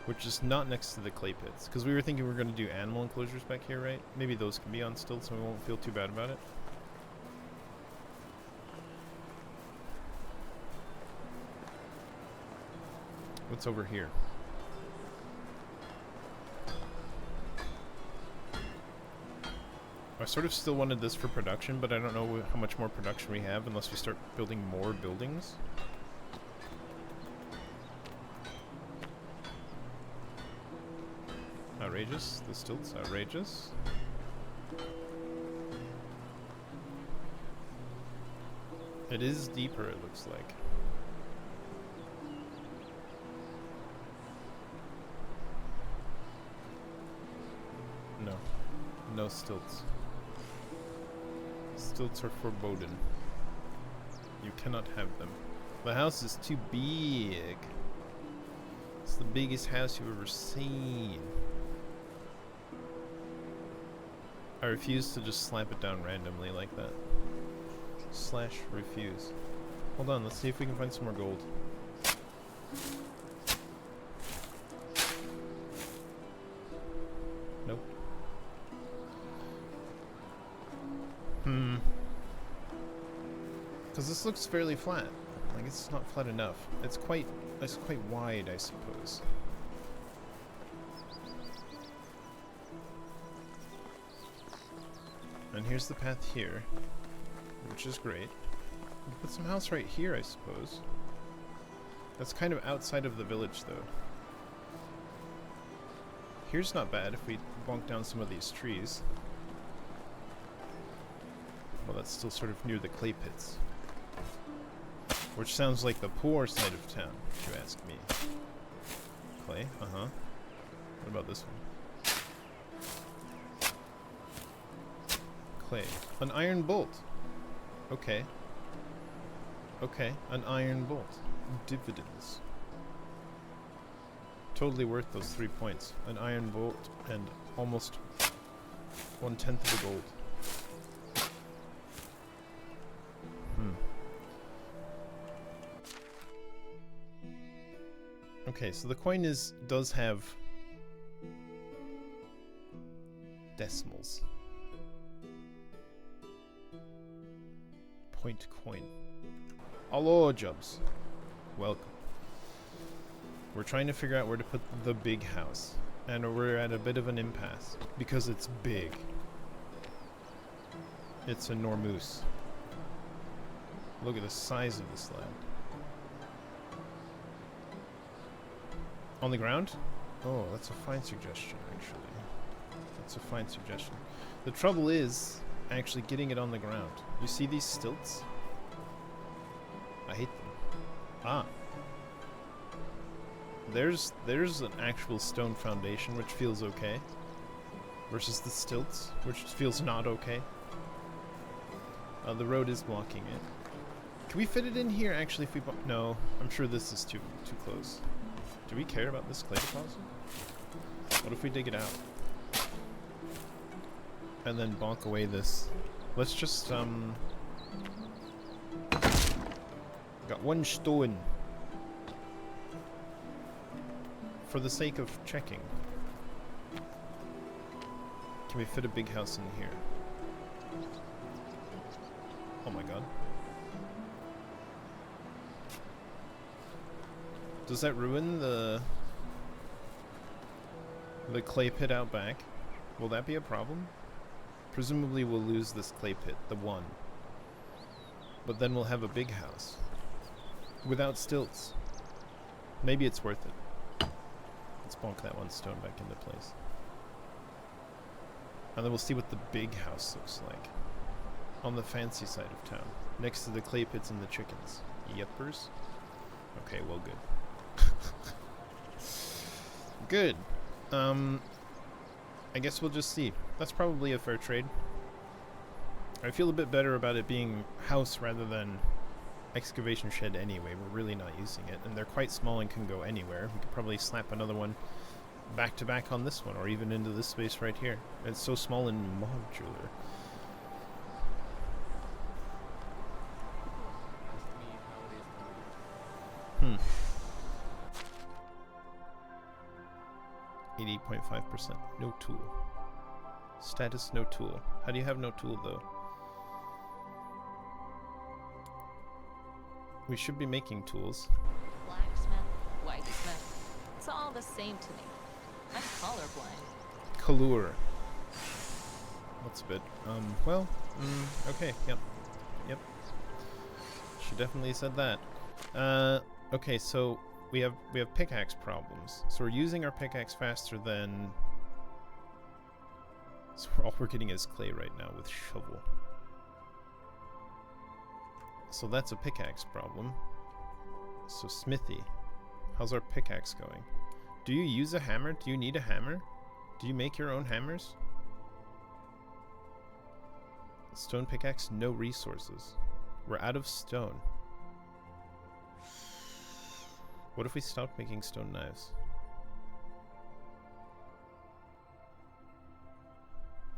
which is not next to the clay pits. Because we were thinking we were going to do animal enclosures back here, right? Maybe those can be on stilts and we won't feel too bad about it. What's over here? I sort of still wanted this for production, but I don't know how much more production we have unless we start building more buildings. Outrageous. The stilts, outrageous. It is deeper, it looks like. No. No stilts. Stilts are forbidden. You cannot have them. The house is too big. It's the biggest house you've ever seen. I refuse to just slap it down randomly like that. Slash refuse. Hold on, let's see if we can find some more gold. Nope. Because this looks fairly flat. Like, it's not flat enough. It's quite wide, I suppose. And here's the path here, which is great. We'll put some house right here, I suppose. That's kind of outside of the village, though. Here's not bad if we bonk down some of these trees. Well, that's still sort of near the clay pits. Which sounds like the poor side of town, if you ask me. Clay? Uh-huh. What about this one? Clay. An iron bolt. Okay. Okay, an iron bolt. Dividends. Totally worth those 3 points. An iron bolt and almost 1/10 of the gold. Okay, so the coin does have decimals. Point coin. Hello, Jubs. Welcome. We're trying to figure out where to put the big house, and we're at a bit of an impasse because it's big. It's enormous. Look at the size of this land. On the ground? Oh, that's a fine suggestion, actually. That's a fine suggestion. The trouble is actually getting it on the ground. You see these stilts? I hate them. Ah. There's an actual stone foundation, which feels okay. Versus the stilts, which feels not okay. The road is blocking it. Can we fit it in here, actually, if we... No, I'm sure this is too close. Do we care about this clay deposit? What if we dig it out? And then bonk away this. Let's just, got one stone. For the sake of checking. Can we fit a big house in here? Oh my god. Does that ruin the clay pit out back? Will that be a problem? Presumably we'll lose this clay pit, the one. But then we'll have a big house. Without stilts. Maybe it's worth it. Let's bonk that one stone back into place. And then we'll see what the big house looks like. On the fancy side of town. Next to the clay pits and the chickens. Yepers? Okay, well good. Good. I guess we'll just see. That's probably a fair trade. I feel a bit better about it being house rather than excavation shed anyway. We're really not using it. And they're quite small and can go anywhere. We could probably slap another one back to back on this one, or even into this space right here. It's so small and modular. Hmm. 88.5%. No tool. Status no tool. How do you have no tool though? We should be making tools. Blacksmith, whitesmith. It's all the same to me. I'm colorblind. Color. That's a bit. Well, okay, yep. Yep. She definitely said that. Okay, so we have pickaxe problems. So we're using our pickaxe faster than... So all we're getting is clay right now with shovel. So that's a pickaxe problem. So smithy. How's our pickaxe going? Do you use a hammer? Do you need a hammer? Do you make your own hammers? Stone pickaxe, no resources. We're out of stone. What if we stopped making stone knives?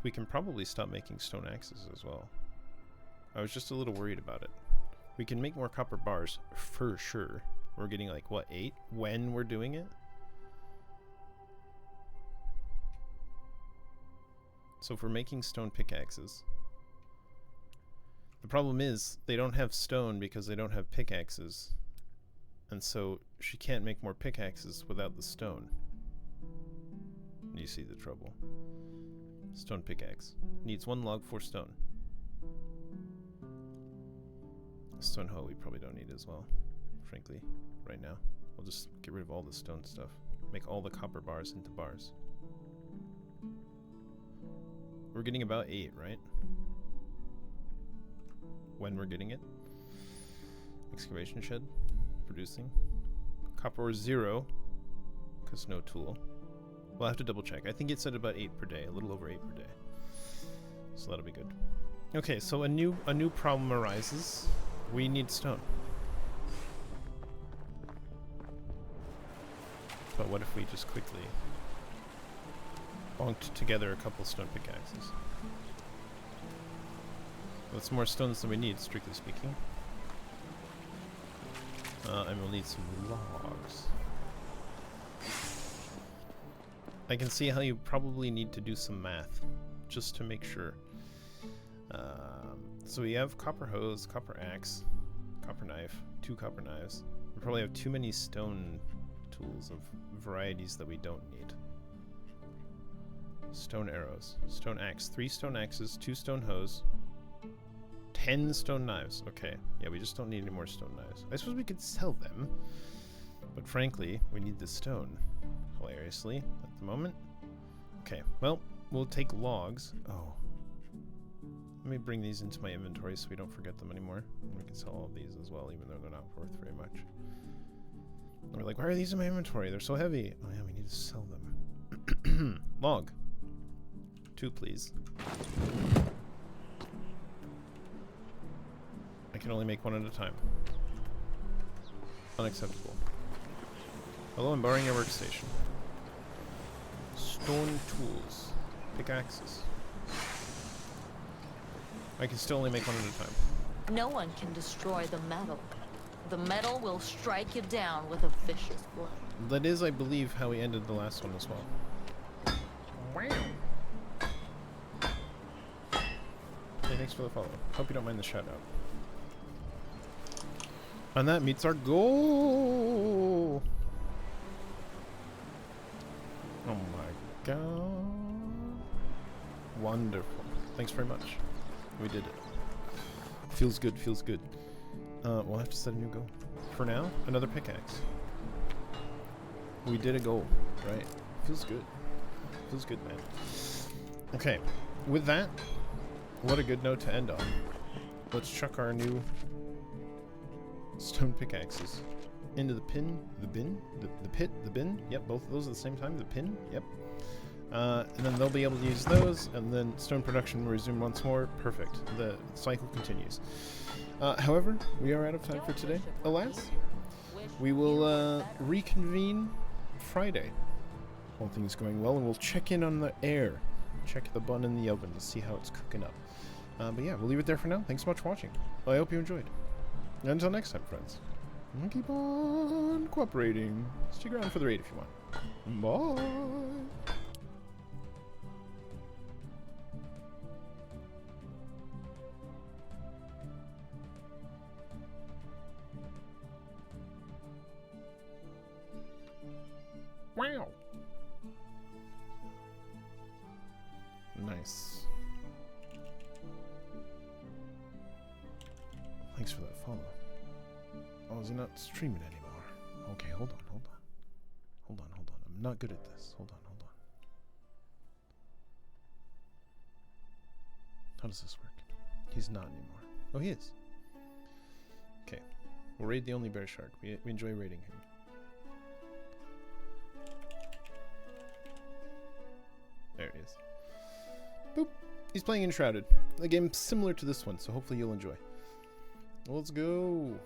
We can probably stop making stone axes as well. I was just a little worried about it. We can make more copper bars, for sure. We're getting like, what, 8? When we're doing it? So if we're making stone pickaxes... The problem is, they don't have stone because they don't have pickaxes. And so, she can't make more pickaxes without the stone. You see the trouble. Stone pickaxe. Needs 1 log, 4 stone. Stone hoe we probably don't need as well, frankly, right now. We'll just get rid of all the stone stuff. Make all the copper bars into bars. We're getting about 8, right? When we're getting it. Excavation shed. Producing. Copper ore 0. Because no tool. We'll have to double check. I think it said about 8 per day. A little over 8 per day. So that'll be good. Okay, so a new problem arises. We need stone. But what if we just quickly bonked together a couple stone pickaxes? That's more stones than we need, strictly speaking. And we'll need some logs. I can see how you probably need to do some math, just to make sure. So we have copper hose, copper axe, copper knife, 2 copper knives. We probably have too many stone tools of varieties that we don't need. Stone arrows, stone axe, 3 stone axes, 2 stone hoes, 10 stone knives. Okay, yeah, we just don't need any more stone knives. I suppose we could sell them, but frankly, we need the stone, hilariously, at the moment. Okay, well, we'll take logs. Oh. Let me bring these into my inventory so we don't forget them anymore. And we can sell all of these as well, even though they're not worth very much. And we're like, why are these in my inventory? They're so heavy. Oh yeah, we need to sell them. Log. 2, please. I can only make 1 at a time. Unacceptable. Hello, I'm borrowing your workstation. Stone tools. Pickaxes. I can still only make 1 at a time. No one can destroy the metal. The metal will strike you down with a vicious blow. That is, I believe, how we ended the last one as well. Wow. Thanks for the follow. Hope you don't mind the shout out. And that meets our goal. Oh my god. Wonderful. Thanks very much. We did it. Feels good, feels good. We'll have to set a new goal. For now, another pickaxe. We did a goal, right? Feels good. Feels good, man. Okay, with that, what a good note to end on. Let's chuck our new stone pickaxes into the bin, the pit, the bin. Yep, both of those at the same time. The pin, yep. And then they'll be able to use those, and then stone production will resume once more. Perfect. The cycle continues. However, we are out of time for today. Alas, we will reconvene Friday. All things going well, and we'll check in on the Heir. Check the bun in the oven to see how it's cooking up. But yeah, we'll leave it there for now. Thanks so much for watching. Well, I hope you enjoyed. And until next time, friends, keep on cooperating. Stick around for the raid if you want. Bye. Wow. Nice. Thanks for that follow. Oh, is he not streaming anymore? Okay, hold on. I'm not good at this. Hold on. How does this work? He's not anymore. Oh, he is. Okay. We'll raid the only bear shark. We enjoy raiding him. There he is. Boop. He's playing Enshrouded. A game similar to this one, so hopefully you'll enjoy. Let's go.